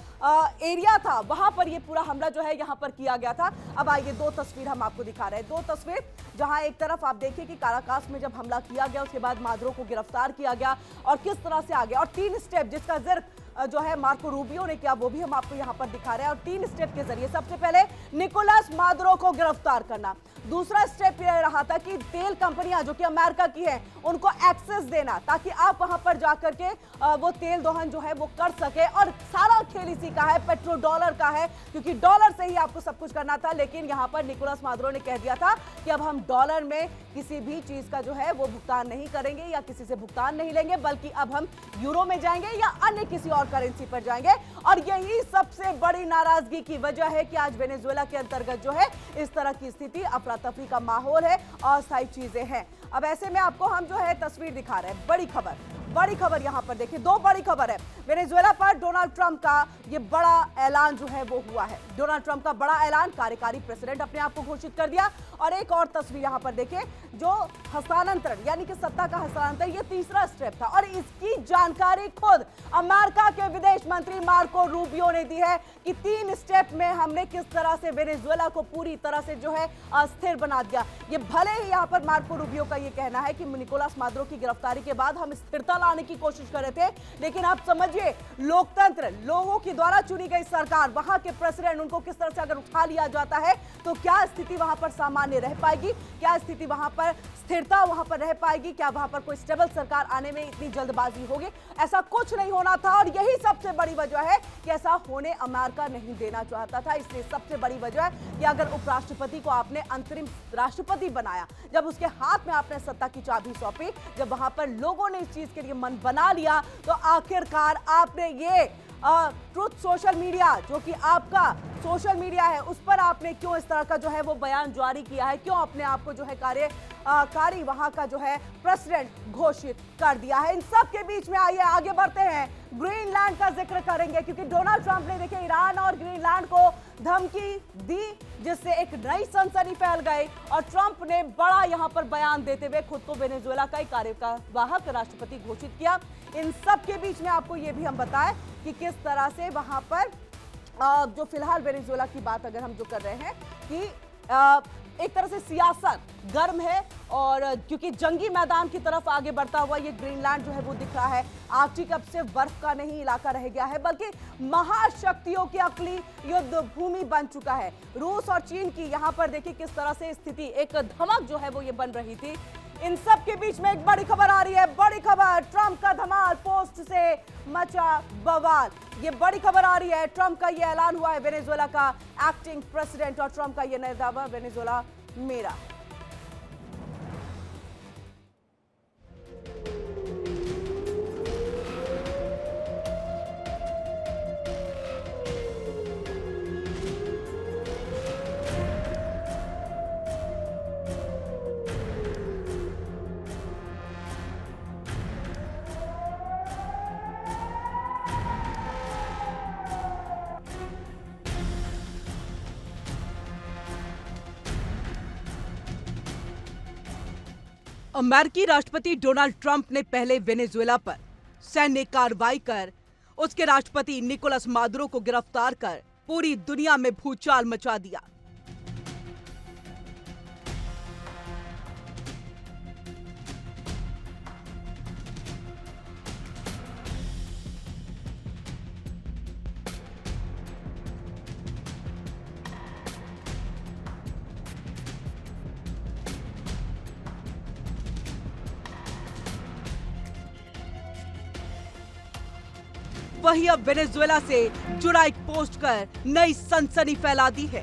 [SPEAKER 3] एरिया था, वहां पर ये पूरा हमला जो है यहां पर किया गया था। अब आइए 2 तस्वीर हम आपको दिखा रहे हैं। 2 तस्वीर, जहां एक तरफ आप देखिए कि काराकास में जब हमला किया गया, उसके बाद मादुरो को गिरफ्तार किया गया और किस तरह से आ गया, और 3 स्टेप जिसका जिक्र जो है मार्को रूबियो ने किया, वो भी हम आपको यहां पर दिखा रहे हैं। और 3 स्टेप के जरिए सबसे पहले निकोलस मादुरो को गिरफ्तार करना, दूसरा स्टेप ये रहा था कि तेल कंपनियां जो कि अमेरिका की है उनको एक्सेस देना, ताकि आप वहां पर जाकर के वो तेल दोहन जो है वो कर सके। और सारा खेल इसी का है, पेट्रो डॉलर का है, क्योंकि डॉलर से ही आपको सब कुछ करना था। लेकिन यहां पर निकोलस मादुरो ने कह दिया था कि अब हम डॉलर में किसी भी चीज का जो है वो भुगतान नहीं करेंगे या किसी से भुगतान नहीं लेंगे, बल्कि अब हम यूरो में जाएंगे या अन्य किसी और करेंसी पर जाएंगे। और यही सबसे बड़ी नाराजगी की वजह है कि आज वेनेजुएला के अंतर्गत जो है इस तरह की स्थिति, अफरा तफरी का माहौल है, अस्थायी चीजें हैं। अब ऐसे में आपको हम जो है तस्वीर दिखा रहे हैं। बड़ी खबर यहां पर देखिए, दो बड़ी खबर है। वेनेजुएला पर डोनाल्ड ट्रंप का ये बड़ा ऐलान जो है वो हुआ है। डोनाल्ड ट्रंप का बड़ा ऐलान, कार्यकारी प्रेसिडेंट अपने आप को घोषित कर दिया। और एक और तस्वीर यहां पर देखिए, जो हस्तांतरण यानी कि सत्ता का हस्तांतरण, ये तीसरा स्टेप था। और इसकी जानकारी खुद अमेरिका के विदेश मंत्री मार्को रूबियो ने दी है कि 3 स्टेप में हमने किस तरह से वेनेजुएला को पूरी तरह से जो है अस्थिर बना दिया। ये भले ही यहां पर मार्को रूबियो का ये कहना है कि निकोलस मादुरो की गिरफ्तारी के बाद हम स्थिरता लाने की कोशिश कर रहे थे, लेकिन आप समझिए लोकतंत्र, लोगों के द्वारा चुनी गई सरकार, वहां के प्रेसिडेंट, उनको किस तरह से अगर उठा लिया जाता है तो क्या स्थिति वहां पर सामान्य रह पाएगी, क्या स्थिति वहां पर स्थिरता वहां पर रह पाएगी, क्या वहां पर कोई स्टेबल सरकार आने में इतनी जल्दबाजी होगी? ऐसा कुछ नहीं होना था। और यही सबसे बड़ी वजह है कि ऐसा होने अमेरिका नहीं देना चाहता था। इसलिए सबसे बड़ी वजह है कि अगर उपराष्ट्रपति को आपने अंतरिम राष्ट्रपति बनाया, जब उसके हाथ में आपने सत्ता की चाबी सौंपी, जब वहां पर लोगों ने इस चीज के लिए मन बना लिया, तो आखिरकार आपने ये ट्रुथ सोशल मीडिया, जो कि आपका सोशल मीडिया है, उस पर आपने क्यों इस तरह का जो है वो बयान जारी किया है? क्यों अपने आप को जो है कार्यकारी वहां का जो है प्रेसिडेंट घोषित कर दिया है? इन सब के बीच में आइए आगे बढ़ते हैं, ग्रीनलैंड का जिक्र करेंगे, क्योंकि डोनाल्ड ट्रंप ने देखिए ईरान और ग्रीनलैंड को धमकी दी, जिससे एक नई सनसनी फैल गई। और ट्रंप ने बड़ा यहां पर बयान देते हुए खुद को वेनेजुएला का कार्यवाहक राष्ट्रपति घोषित किया। इन सब के बीच में आपको यह भी हम बताएं कि किस तरह से वहां पर जो फिलहाल वेनेजुएला की बात अगर हम जो कर रहे हैं कि एक तरह से सियासत गर्म है, और क्योंकि जंगी मैदान की तरफ आगे बढ़ता हुआ ये ग्रीनलैंड जो है वो दिख रहा है। आर्कटिक अब सिर्फ बर्फ का नहीं इलाका रह गया है, बल्कि महाशक्तियों की अकली युद्ध भूमि बन चुका है। रूस और चीन की यहाँ पर देखिए किस तरह से स्थिति, एक धमक जो है वो ये बन रही थी। इन सब के बीच में एक बड़ी खबर आ रही है, बड़ी खबर, ट्रंप का धमाल, पोस्ट से मचा बवाल। ये बड़ी खबर आ रही है, ट्रंप का ये ऐलान हुआ है, वेनेजुएला का एक्टिंग प्रेसिडेंट, और ट्रंप का ये नया दावा, वेनेजुएला मेरा।
[SPEAKER 1] अमेरिकी राष्ट्रपति डोनाल्ड ट्रंप ने पहले वेनेजुएला पर सैन्य कार्रवाई कर उसके राष्ट्रपति निकोलस मादुरो को गिरफ्तार कर पूरी दुनिया में भूचाल मचा दिया। वही अब वेनेजुएला से जुड़ा एक पोस्ट कर नई सनसनी फैला दी है।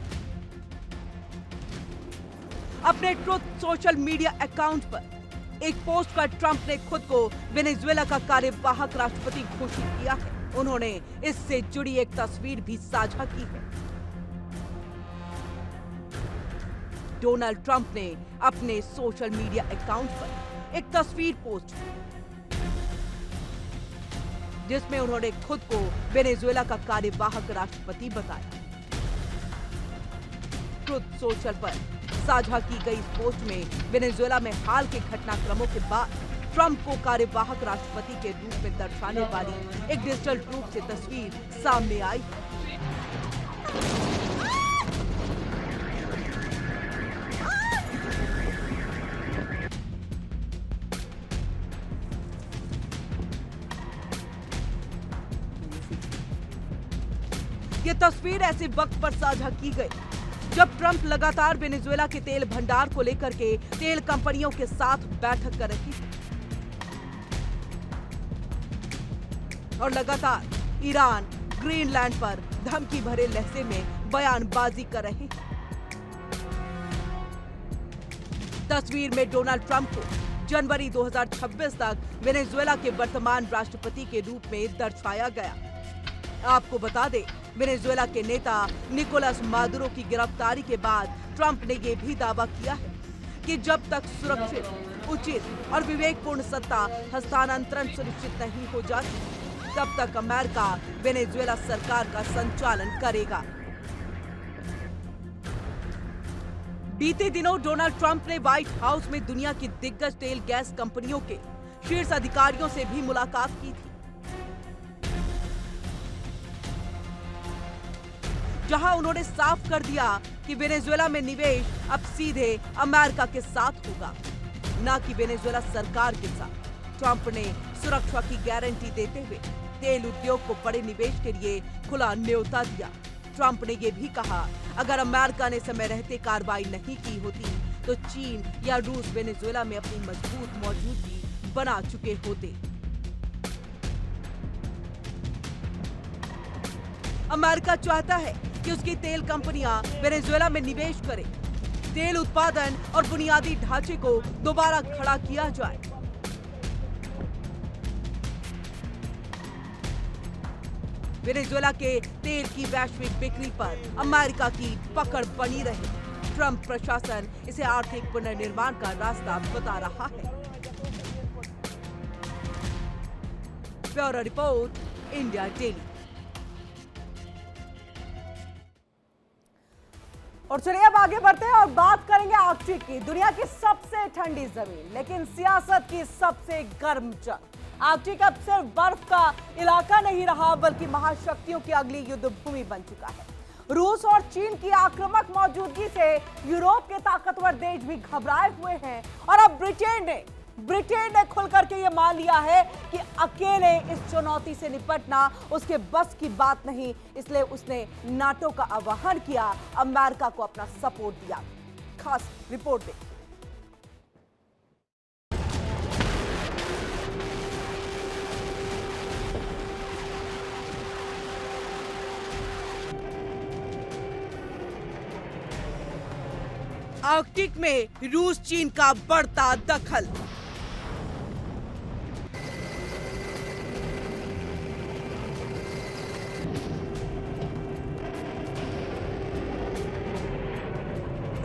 [SPEAKER 1] अपने ट्रुथ सोशल मीडिया अकाउंट पर एक पोस्ट कर ट्रंप ने खुद को वेनेजुएला का कार्यवाहक राष्ट्रपति घोषित किया है। उन्होंने इससे जुड़ी एक तस्वीर भी साझा की है। डोनाल्ड ट्रंप ने अपने सोशल मीडिया अकाउंट पर एक तस्वीर पोस्ट की, जिसमें उन्होंने खुद को वेनेजुएला का कार्यवाहक राष्ट्रपति बताया। ट्रुथ सोशल पर साझा की गई इस पोस्ट में वेनेजुएला में हाल के घटनाक्रमों के बाद ट्रंप को कार्यवाहक राष्ट्रपति के रूप में दर्शाने वाली एक डिजिटल रूप से तस्वीर सामने आई। ये तस्वीर ऐसे वक्त पर साझा की गई
[SPEAKER 3] जब ट्रंप लगातार वेनेजुएला के तेल भंडार को लेकर के तेल कंपनियों के साथ बैठक कर रही है और लगातार ईरान, ग्रीनलैंड पर धमकी भरे लहजे में बयानबाजी कर रहे हैं। तस्वीर में डोनाल्ड ट्रंप को जनवरी 2026 तक वेनेजुएला के वर्तमान राष्ट्रपति के रूप में दर्शाया गया। आपको बता दें, वेनेजुएला के नेता निकोलस मादुरो की गिरफ्तारी के बाद ट्रंप ने यह भी दावा किया है कि जब तक सुरक्षित, उचित और विवेकपूर्ण सत्ता हस्तांतरण सुनिश्चित नहीं हो जाती, तब तक अमेरिका वेनेजुएला सरकार का संचालन करेगा। बीते दिनों डोनाल्ड ट्रंप ने व्हाइट हाउस में दुनिया की दिग्गज तेल गैस कंपनियों के शीर्ष अधिकारियों से भी मुलाकात की थी, जहां उन्होंने साफ कर दिया कि वेनेजुएला में निवेश अब सीधे अमेरिका के साथ होगा, न कि वेनेजुएला सरकार के साथ। ट्रंप ने सुरक्षा की गारंटी देते हुए तेल उद्योग को बड़े निवेश के लिए खुला न्योता दिया। ट्रंप ने यह भी कहा, अगर अमेरिका ने समय रहते कार्रवाई नहीं की होती तो चीन या रूस वेनेजुएला में अपनी मजबूत मौजूदगी बना चुके होते। अमेरिका चाहता है कि उसकी तेल कंपनियां वेनेजुएला में निवेश करें, तेल उत्पादन और बुनियादी ढांचे को दोबारा खड़ा किया जाए। वेनेजुएला के तेल की वैश्विक बिक्री पर अमेरिका की पकड़ बनी रहे। ट्रंप प्रशासन इसे आर्थिक पुनर्निर्माण का रास्ता बता रहा है। Bureau report, India daily.
[SPEAKER 1] और चलिए अब आगे बढ़ते हैं और बात करेंगे आर्कटिक की, दुनिया की सबसे ठंडी जमीन लेकिन सियासत की सबसे गर्म जंग। आर्कटिक अब सिर्फ बर्फ का इलाका नहीं रहा बल्कि महाशक्तियों की अगली युद्ध भूमि बन चुका है। रूस और चीन की आक्रामक मौजूदगी से यूरोप के ताकतवर देश भी घबराए हुए हैं और अब ब्रिटेन ने खुलकर के ये मान लिया है कि अकेले इस चुनौती से निपटना उसके बस की बात नहीं, इसलिए उसने नाटो का आह्वान किया, अमेरिका को अपना सपोर्ट दिया। खास रिपोर्ट देखिए।
[SPEAKER 3] आर्कटिक में रूस चीन का बढ़ता दखल।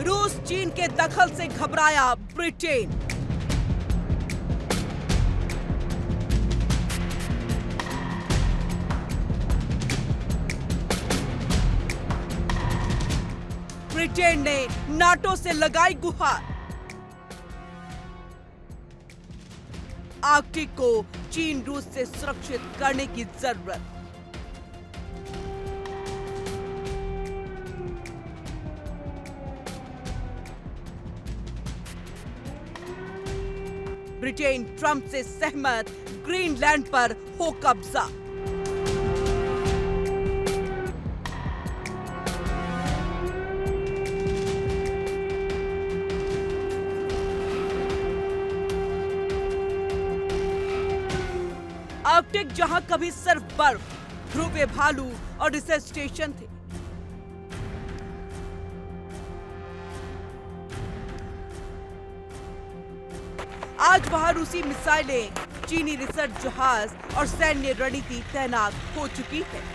[SPEAKER 3] रूस चीन के दखल से घबराया ब्रिटेन। ब्रिटेन ने नाटो से लगाई गुहार। आर्कटिक को चीन रूस से सुरक्षित करने की जरूरत। ब्रिटेन ट्रंप से सहमत, ग्रीनलैंड पर हो कब्जा। आर्कटिक जहां कभी सिर्फ बर्फ, ध्रुवीय भालू और रिसर्च स्टेशन थे, आज वहां रूसी मिसाइलें, चीनी रिसर्च जहाज और सैन्य रणनीति तैनात हो चुकी है।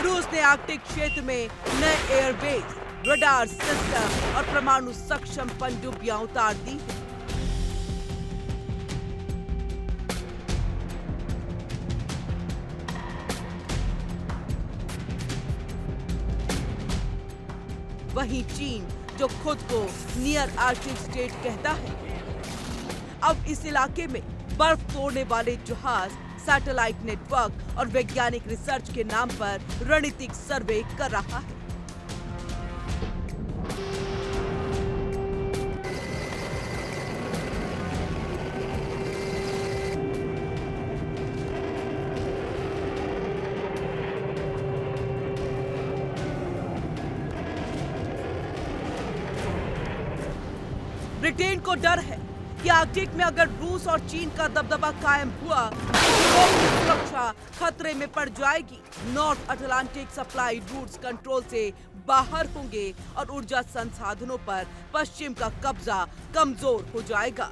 [SPEAKER 3] रूस ने आर्कटिक क्षेत्र में नए एयरबेस, रडार सिस्टम और परमाणु सक्षम पनडुब्बियां उतार दी हैं। वहीं चीन, जो खुद को नियर आर्कटिक स्टेट कहता है, अब इस इलाके में बर्फ तोड़ने वाले जहाज, सैटेलाइट नेटवर्क और वैज्ञानिक रिसर्च के नाम पर रणनीतिक सर्वे कर रहा है।
[SPEAKER 1] ब्रिटेन को डर है कि आर्कटिक में अगर रूस और चीन का दबदबा कायम हुआ तो यूरोप की सुरक्षा खतरे में पड़ जाएगी। North Atlantic supply routes control से बाहर होंगे और ऊर्जा संसाधनों पर पश्चिम का कब्जा कमजोर हो जाएगा।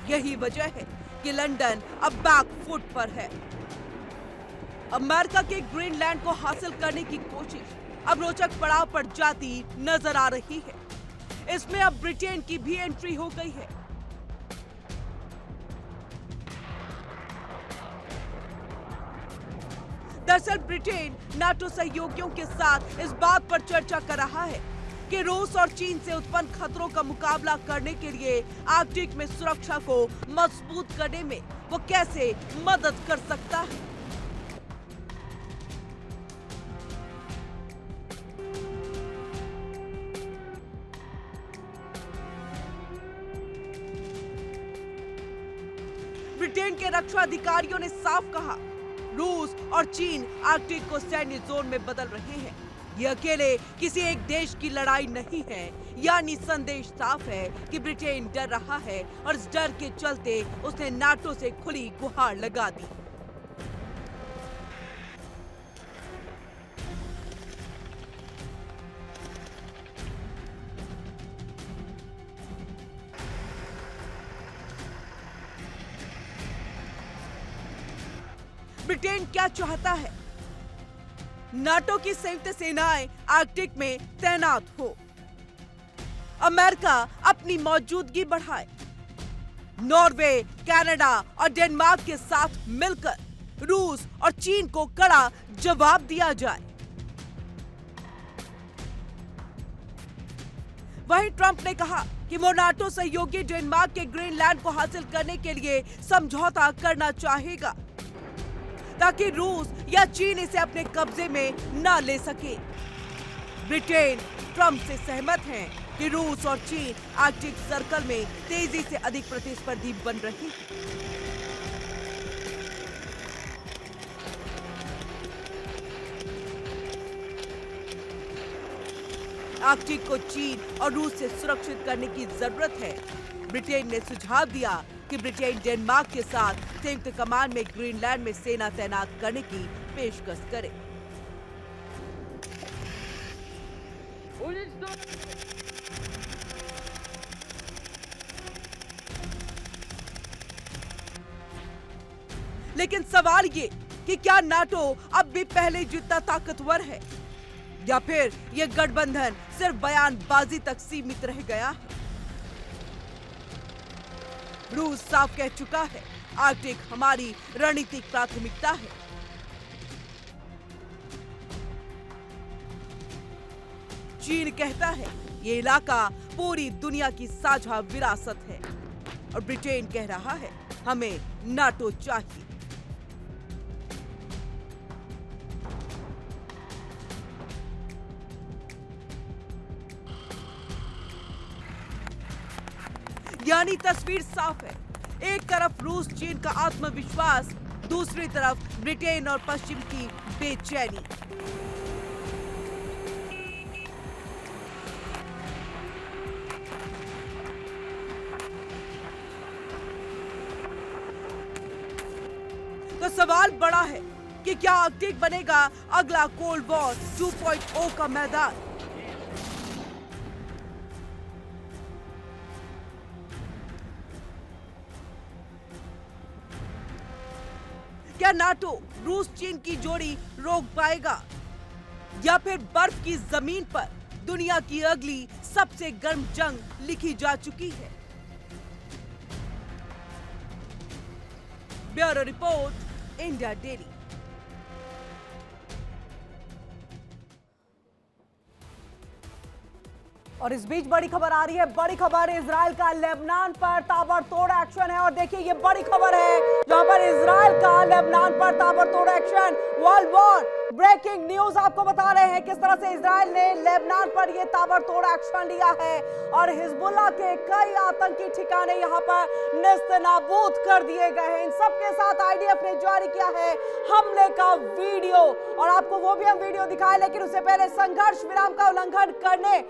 [SPEAKER 1] यही वजह है कि लंदन अब बैक फुट पर है। अमेरिका के ग्रीनलैंड को हासिल करने की कोशिश अब रोचक पड़ाव पर जाती नजर आ रही है। इसमें अब ब्रिटेन की भी एंट्री हो गई है। दरअसल ब्रिटेन नाटो सहयोगियों के साथ इस बात पर चर्चा कर रहा है कि रूस और चीन से उत्पन्न खतरों का मुकाबला करने के लिए आर्कटिक में सुरक्षा को मजबूत करने में वो कैसे मदद कर सकता है। ब्रिटेन के रक्षा अधिकारियों ने साफ कहा, रूस और चीन आर्कटिक को सैन्य जोन में बदल रहे हैं। ये अकेले किसी एक देश की लड़ाई नहीं है, यानी संदेश साफ है कि ब्रिटेन डर रहा है और इस डर के चलते उसने नाटो से खुली गुहार लगा दी। ब्रिटेन क्या चाहता है? नाटो की संयुक्त सेनाएं आर्कटिक में तैनात हो, अमेरिका अपनी मौजूदगी बढ़ाए, नॉर्वे, कनाडा और डेनमार्क के साथ मिलकर रूस और चीन को कड़ा जवाब दिया जाए। वहीं ट्रंप ने कहा कि वो नाटो सहयोगी डेनमार्क के ग्रीनलैंड को हासिल करने के लिए समझौता करना चाहेगा ताकि रूस या चीन इसे अपने कब्जे में न ले सके। ब्रिटेन ट्रंप से सहमत है कि रूस और चीन आर्कटिक सर्कल में तेजी से अधिक प्रतिस्पर्धी बन रही है। आर्कटिक को चीन और रूस से सुरक्षित करने की जरूरत है। ब्रिटेन ने सुझाव दिया कि ब्रिटेन डेनमार्क के साथ संयुक्त कमान में ग्रीनलैंड में सेना तैनात करने की पेशकश करे। लेकिन सवाल ये कि क्या नाटो अब भी पहले जितना ताकतवर है या फिर ये गठबंधन सिर्फ बयानबाजी तक सीमित रह गया है? रूस साफ कह चुका है, आर्कटिक हमारी रणनीतिक प्राथमिकता है। चीन कहता है ये इलाका पूरी दुनिया की साझा विरासत है और ब्रिटेन कह रहा है हमें नाटो चाहिए। यानी तस्वीर साफ है, एक तरफ रूस चीन का आत्मविश्वास, दूसरी तरफ ब्रिटेन और पश्चिम की बेचैनी। तो सवाल बड़ा है कि क्या आर्कटिक बनेगा अगला कोल्ड वॉर 2.0 का मैदान? क्या नाटो रूस चीन की जोड़ी रोक पाएगा या फिर बर्फ की जमीन पर दुनिया की अगली सबसे गर्म जंग लिखी जा चुकी है? Bureau report, India daily.
[SPEAKER 3] और इस बीच बड़ी खबर आ रही है, बड़ी खबर इजराइल का लेबनान पर ताबड़तोड़ एक्शन है। और देखिए ये बड़ी खबर है जहां पर इजराइल का लेबनान पर ताबड़तोड़ action, world war breaking news आपको बता रहे हैं किस तरह से इजराइल ने लेबनान पर ये ताबड़तोड़ एक्शन लिया है और हिजबुल्लाह के कई आतंकी ठिकाने यहां पर नेस्तनाबूद कर दिए गए हैं। इन सबके साथ आईडीएफ ने जारी किया है हमले का वीडियो और आपको वो भी हम वीडियो दिखाएं, लेकिन उससे पहले संघर्ष विराम का उल्लंघन करने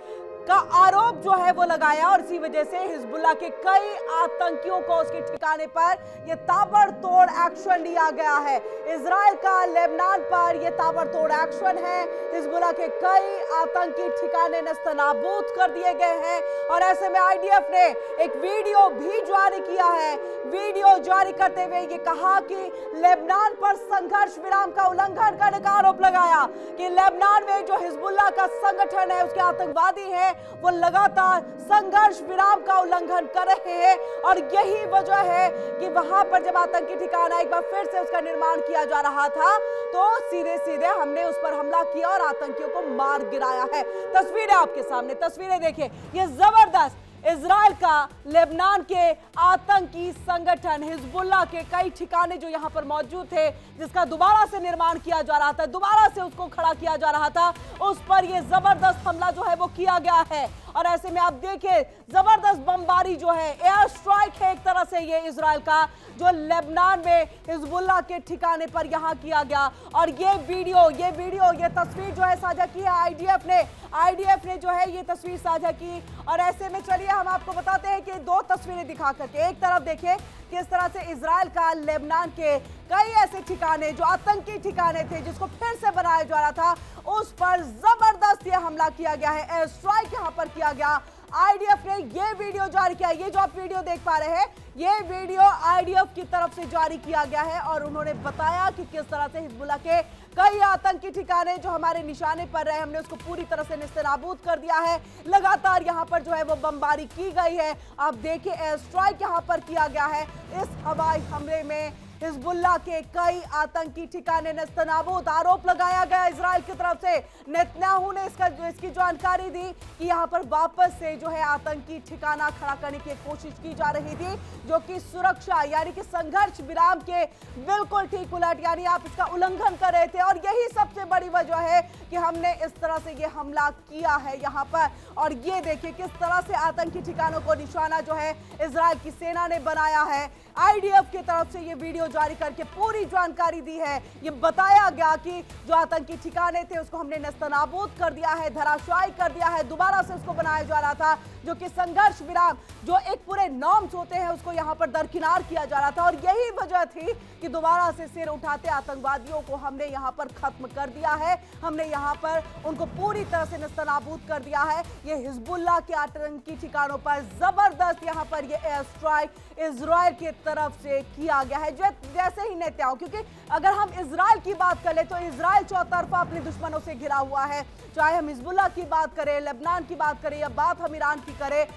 [SPEAKER 3] का आरोप जो है वो लगाया और इसी वजह से हिजबुल्लाह के कई आतंकियों को उसके ठिकाने पर यह ताबड़तोड़ एक्शन लिया गया है। इजराइल का लेबनान पर यह ताबड़तोड़ एक्शन है। हिजबुल्लाह के कई आतंकी ठिकाने नेस्तनाबूद कर दिए गए हैं और ऐसे में आईडीएफ ने एक वीडियो भी जारी किया है। वीडियो जारी करते हुए ये कहा कि लेबनान पर संघर्ष विराम का उल्लंघन करने का आरोप लगाया कि लेबनान में जो हिजबुल्लाह का संगठन है, उसके आतंकवादी हैं, वो लगातार संघर्ष विराम का उल्लंघन कर रहे हैं और यही वजह है कि वहां पर जब आतंकी ठिकाना एक बार फिर से उसका निर्माण किया जा रहा था तो सीधे सीधे हमने उस पर हमला किया और आतंकियों को मार गिराया है। तस्वीरें आपके सामने, तस्वीरें देखिए, ये जबरदस्त इजराइल का लेबनान के आतंकी संगठन हिजबुल्लाह के कई ठिकाने जो यहां पर मौजूद थे, जिसका दोबारा से निर्माण किया जा रहा था, दोबारा से उसको खड़ा किया जा रहा था, उस पर यह जबरदस्त हमला जो है वो किया गया है। और ऐसे में आप देखिए जबरदस्त बमबारी जो है, एयर स्ट्राइक है एक तरह से ये इजराइल का, जो लेबनान में हिजबुल्लाह के ठिकाने पर यहां किया गया। और ये वीडियो ये तस्वीर जो है साझा की है आईडीएफ ने जो है ये तस्वीर साझा की। और ऐसे में चलिए हम आपको बताते हैं कि दो तस्वीरें दिखा करके, एक तरफ देखिए किस तरह से इजराइल का लेबनान के कई ऐसे ठिकाने जो आतंकी ठिकाने थे जिसको फिर से बनाया जा रहा था, उस पर जबरदस्त ये हमला किया गया है, एयर स्ट्राइक यहां पर किया गया। आईडीएफ ने ये वीडियो जारी किया, ये जो आप वीडियो देख पा रहे हैं ये वीडियो आईडीएफ की तरफ से जारी किया गया है और उन्होंने बताया कि किस तरह से हिजबुल्लाह के कई आतंकी ठिकाने जो हमारे निशाने पर रहे, हमने उसको पूरी तरह से नेस्तनाबूद कर दिया है। लगातार यहाँ पर जो है वो बमबारी की गई है। आप देखिए एयर स्ट्राइक यहाँ पर किया गया है। इस हवाई हमले में हिजबुल्लाह के कई आतंकी ठिकाने नेस्तनाबूद, आरोप लगाया गया इजराइल की तरफ से। नेतन्याहू ने इसकी जानकारी दी कि यहाँ पर वापस से जो है आतंकी ठिकाना खड़ा करने की कोशिश की जा रही थी, जो कि सुरक्षा यानी कि संघर्ष विराम के बिल्कुल ठीक उलट, यानी आप इसका उल्लंघन कर रहे थे और यही सबसे बड़ी वजह है कि हमने इस तरह से ये हमला किया है यहाँ पर। और ये देखिए किस तरह से आतंकी ठिकानों को निशाना जो है इजराइल की सेना ने बनाया है। आईडीएफ की तरफ से ये वीडियो जारी करके पूरी जानकारी दी है। ये बताया गया कि जो आतंकी ठिकाने थे उसको हमने नेस्तनाबूद कर दिया है, धराशायी कर दिया है, दोबारा से उसको बनाया जा रहा था, जो कि संघर्ष विराम जो एक पूरे नॉर्म्स होते हैं उसको यहाँ पर दरकिनार किया जा रहा था। और यही वजह थी कि दोबारा से सिर उठाते आतंकवादियों को हमने यहाँ पर खत्म कर दिया है, हमने यहाँ पर उनको पूरी तरह से नेस्तनाबूद कर दिया है। ये हिजबुल्लाह के आतंकी ठिकानों पर जबरदस्त यहाँ पर ये एयर स्ट्राइक इजराइल की तरफ से किया गया है। जैसे ही नेतन्याहू, क्योंकि अगर हम इजराइल की बात करें तो इजराइल चौतरफा अपने दुश्मनों से घिरा हुआ है, चाहे हम हिजबुल्लाह की बात करें, लेबनान की बात करें या बात हम ईरान की करें,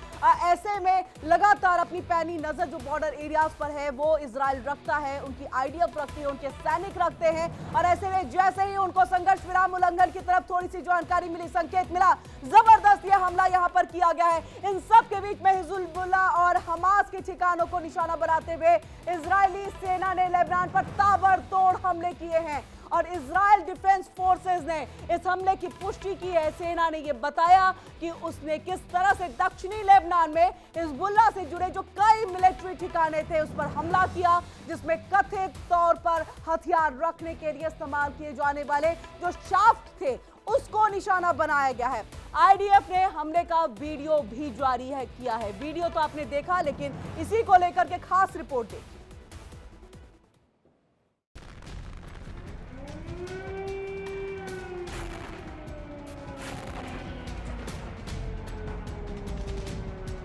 [SPEAKER 3] ऐसे में लगातार अपनी पैनी नजर जो बॉर्डर एरियाज पर है वो इजराइल रखता है, उनकी आईडीएफ रखती है, उनके सैनिक रखते हैं। और ऐसे में जैसे ही उनको संघर्ष विराम उल्लंघन की तरफ थोड़ी सी जानकारी मिली, संकेत मिला, जबरदस्त यह हमला यहाँ पर किया गया है। इन सब के बीच में हिजबुल्लाह और हमास के ठिकानों को निशाना बनाते हुए इजरायली सेना ने लेबनान पर ताबड़तोड़ हमले किए हैं और इजराइल डिफेंस फोर्सेस ने इस हमले की पुष्टि की है। सेना ने यह बताया कि उसने किस तरह से दक्षिणी लेबनान में हिजबुल्लाह से जुड़े जो कई मिलिट्री ठिकाने थे उस पर हमला किया, जिसमें कथित तौर पर हथियार रखने के लिए इस्तेमाल किए जाने वाले जो शाफ्ट थे उसको निशाना बनाया गया है। आईडीएफ ने हमले का वीडियो भी जारी किया है। वीडियो तो आपने देखा, लेकिन इसी को लेकर के खास रिपोर्ट देखी।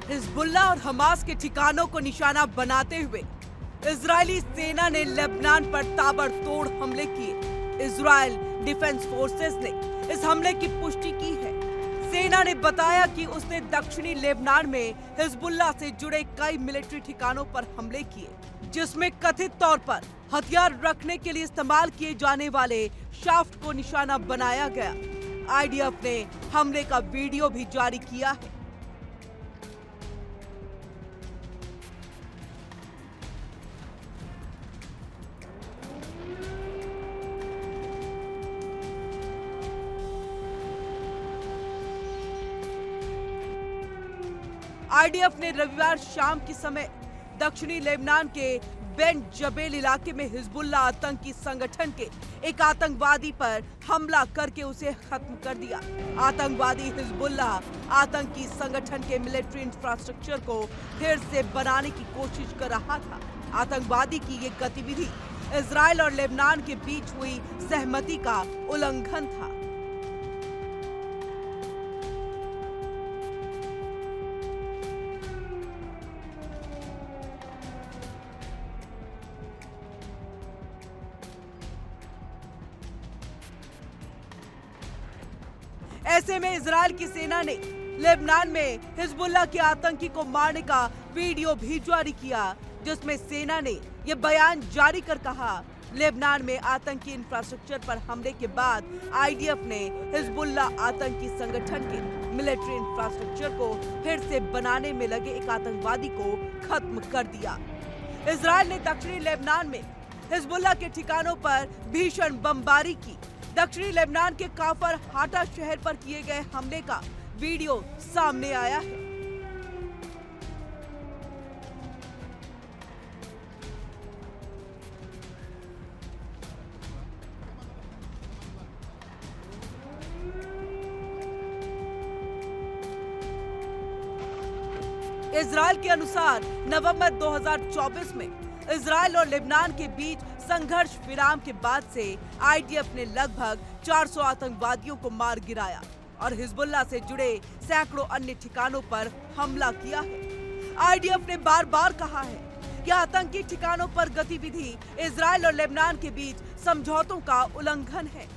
[SPEAKER 3] हिजबुल्लाह और हमास के ठिकानों को निशाना बनाते हुए इजरायली सेना ने लेबनान पर ताबड़तोड़ हमले किए। इजराइल डिफेंस फोर्सेस ने इस हमले की पुष्टि की है। सेना ने बताया कि उसने दक्षिणी लेबनान में हिजबुल्लाह से जुड़े कई मिलिट्री ठिकानों पर हमले किए, जिसमें कथित तौर पर हथियार रखने के लिए इस्तेमाल किए जाने वाले शाफ्ट को निशाना बनाया गया। आईडीएफ ने हमले का वीडियो भी जारी किया है। आईडीएफ ने रविवार शाम के समय दक्षिणी लेबनान के बेन जबेल इलाके में हिजबुल्लाह आतंकी संगठन के एक आतंकवादी पर हमला करके उसे खत्म कर दिया। आतंकवादी हिजबुल्लाह आतंकी संगठन के मिलिट्री इंफ्रास्ट्रक्चर को फिर से बनाने की कोशिश कर रहा था। आतंकवादी की ये गतिविधि इजराइल और लेबनान के बीच हुई सहमति का उल्लंघन था। ऐसे में इजराइल की सेना ने लेबनान में हिजबुल्लाह के आतंकी को मारने का वीडियो भी जारी किया, जिसमें सेना ने यह बयान जारी कर कहा, लेबनान में आतंकी इंफ्रास्ट्रक्चर पर हमले के बाद आईडीएफ ने हिजबुल्लाह आतंकी संगठन के मिलिट्री इंफ्रास्ट्रक्चर को फिर से बनाने में लगे एक आतंकवादी को खत्म कर दिया। इजराइल ने दक्षिणी लेबनान में हिजबुल्लाह के ठिकानों पर भीषण बमबारी की। दक्षिणी लेबनान के काफर हाटा शहर पर किए गए हमले का वीडियो सामने आया है। इजराइल के अनुसार नवंबर 2024 में इजराइल और लेबनान के बीच संघर्ष विराम के बाद से आईडीएफ ने लगभग 400 आतंकवादियों को मार गिराया और हिजबुल्लाह से जुड़े सैकड़ों अन्य ठिकानों पर हमला किया है। आईडीएफ ने बार बार कहा है कि आतंकी ठिकानों पर गतिविधि इजराइल और लेबनान के बीच समझौतों का उल्लंघन है।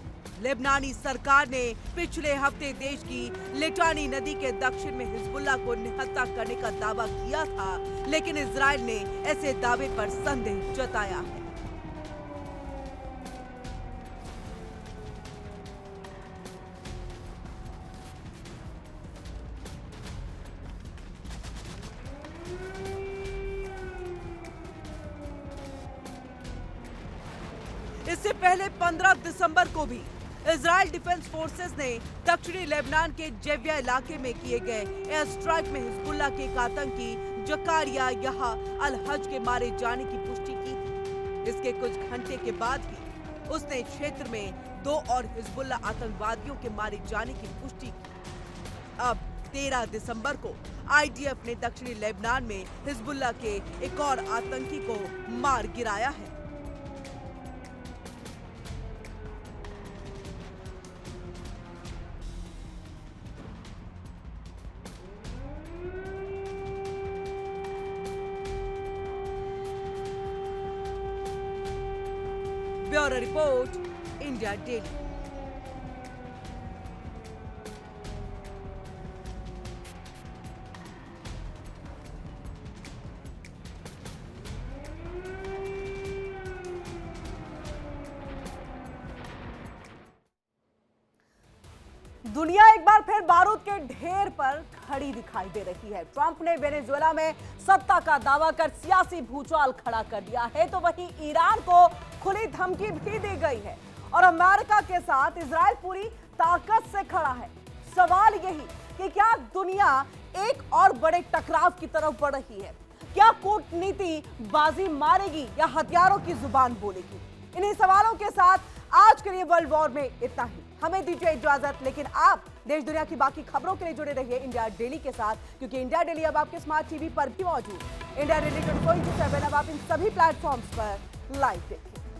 [SPEAKER 3] लेबनानी सरकार ने पिछले हफ्ते देश की लिटानी नदी के दक्षिण में हिजबुल्लाह को निहत्था करने का दावा किया था, लेकिन इजराइल ने ऐसे दावे पर संदेह जताया है। इससे पहले 15 दिसंबर को भी इजराइल डिफेंस फोर्सेस ने दक्षिणी लेबनान के जेविया इलाके में किए गए एयर स्ट्राइक में हिजबुल्लाह के एक आतंकी जकारिया यहा अल हज के मारे जाने की पुष्टि की थी। इसके कुछ घंटे के बाद ही उसने क्षेत्र में 2 और हिजबुल्लाह आतंकवादियों के मारे जाने की पुष्टि की। अब 13 दिसंबर को आईडीएफ ने दक्षिणी लेबनान में हिजबुल्लाह के एक और आतंकी को मार गिराया है। Bureau report, India daily.
[SPEAKER 1] दुनिया एक बार फिर बारूद के ढेर पर खड़ी दिखाई दे रही है। ट्रंप ने वेनेजुएला में सत्ता का दावा कर सियासी भूचाल खड़ा कर दिया है, तो वहीं ईरान को खुली धमकी भी दी गई है और अमेरिका के साथ इजराइल पूरी ताकत से खड़ा है। सवाल यही कि क्या दुनिया एक और बड़े टकराव की तरफ बढ़ रही है? क्या कूटनीति बाजी मारेगी या हथियारों की जुबान बोलेगी? इन्हीं सवालों के साथ आज के लिए वर्ल्ड वॉर में इतना ही। हमें दीजिए इजाजत, लेकिन आप देश दुनिया की बाकी खबरों के लिए जुड़े रहिए इंडिया डेली के साथ, क्योंकि इंडिया डेली अब आपके स्मार्ट टीवी पर भी मौजूद। इंडिया डेली 24/7 अब आप इन सभी प्लेटफॉर्म्स पर लाइव देखिए।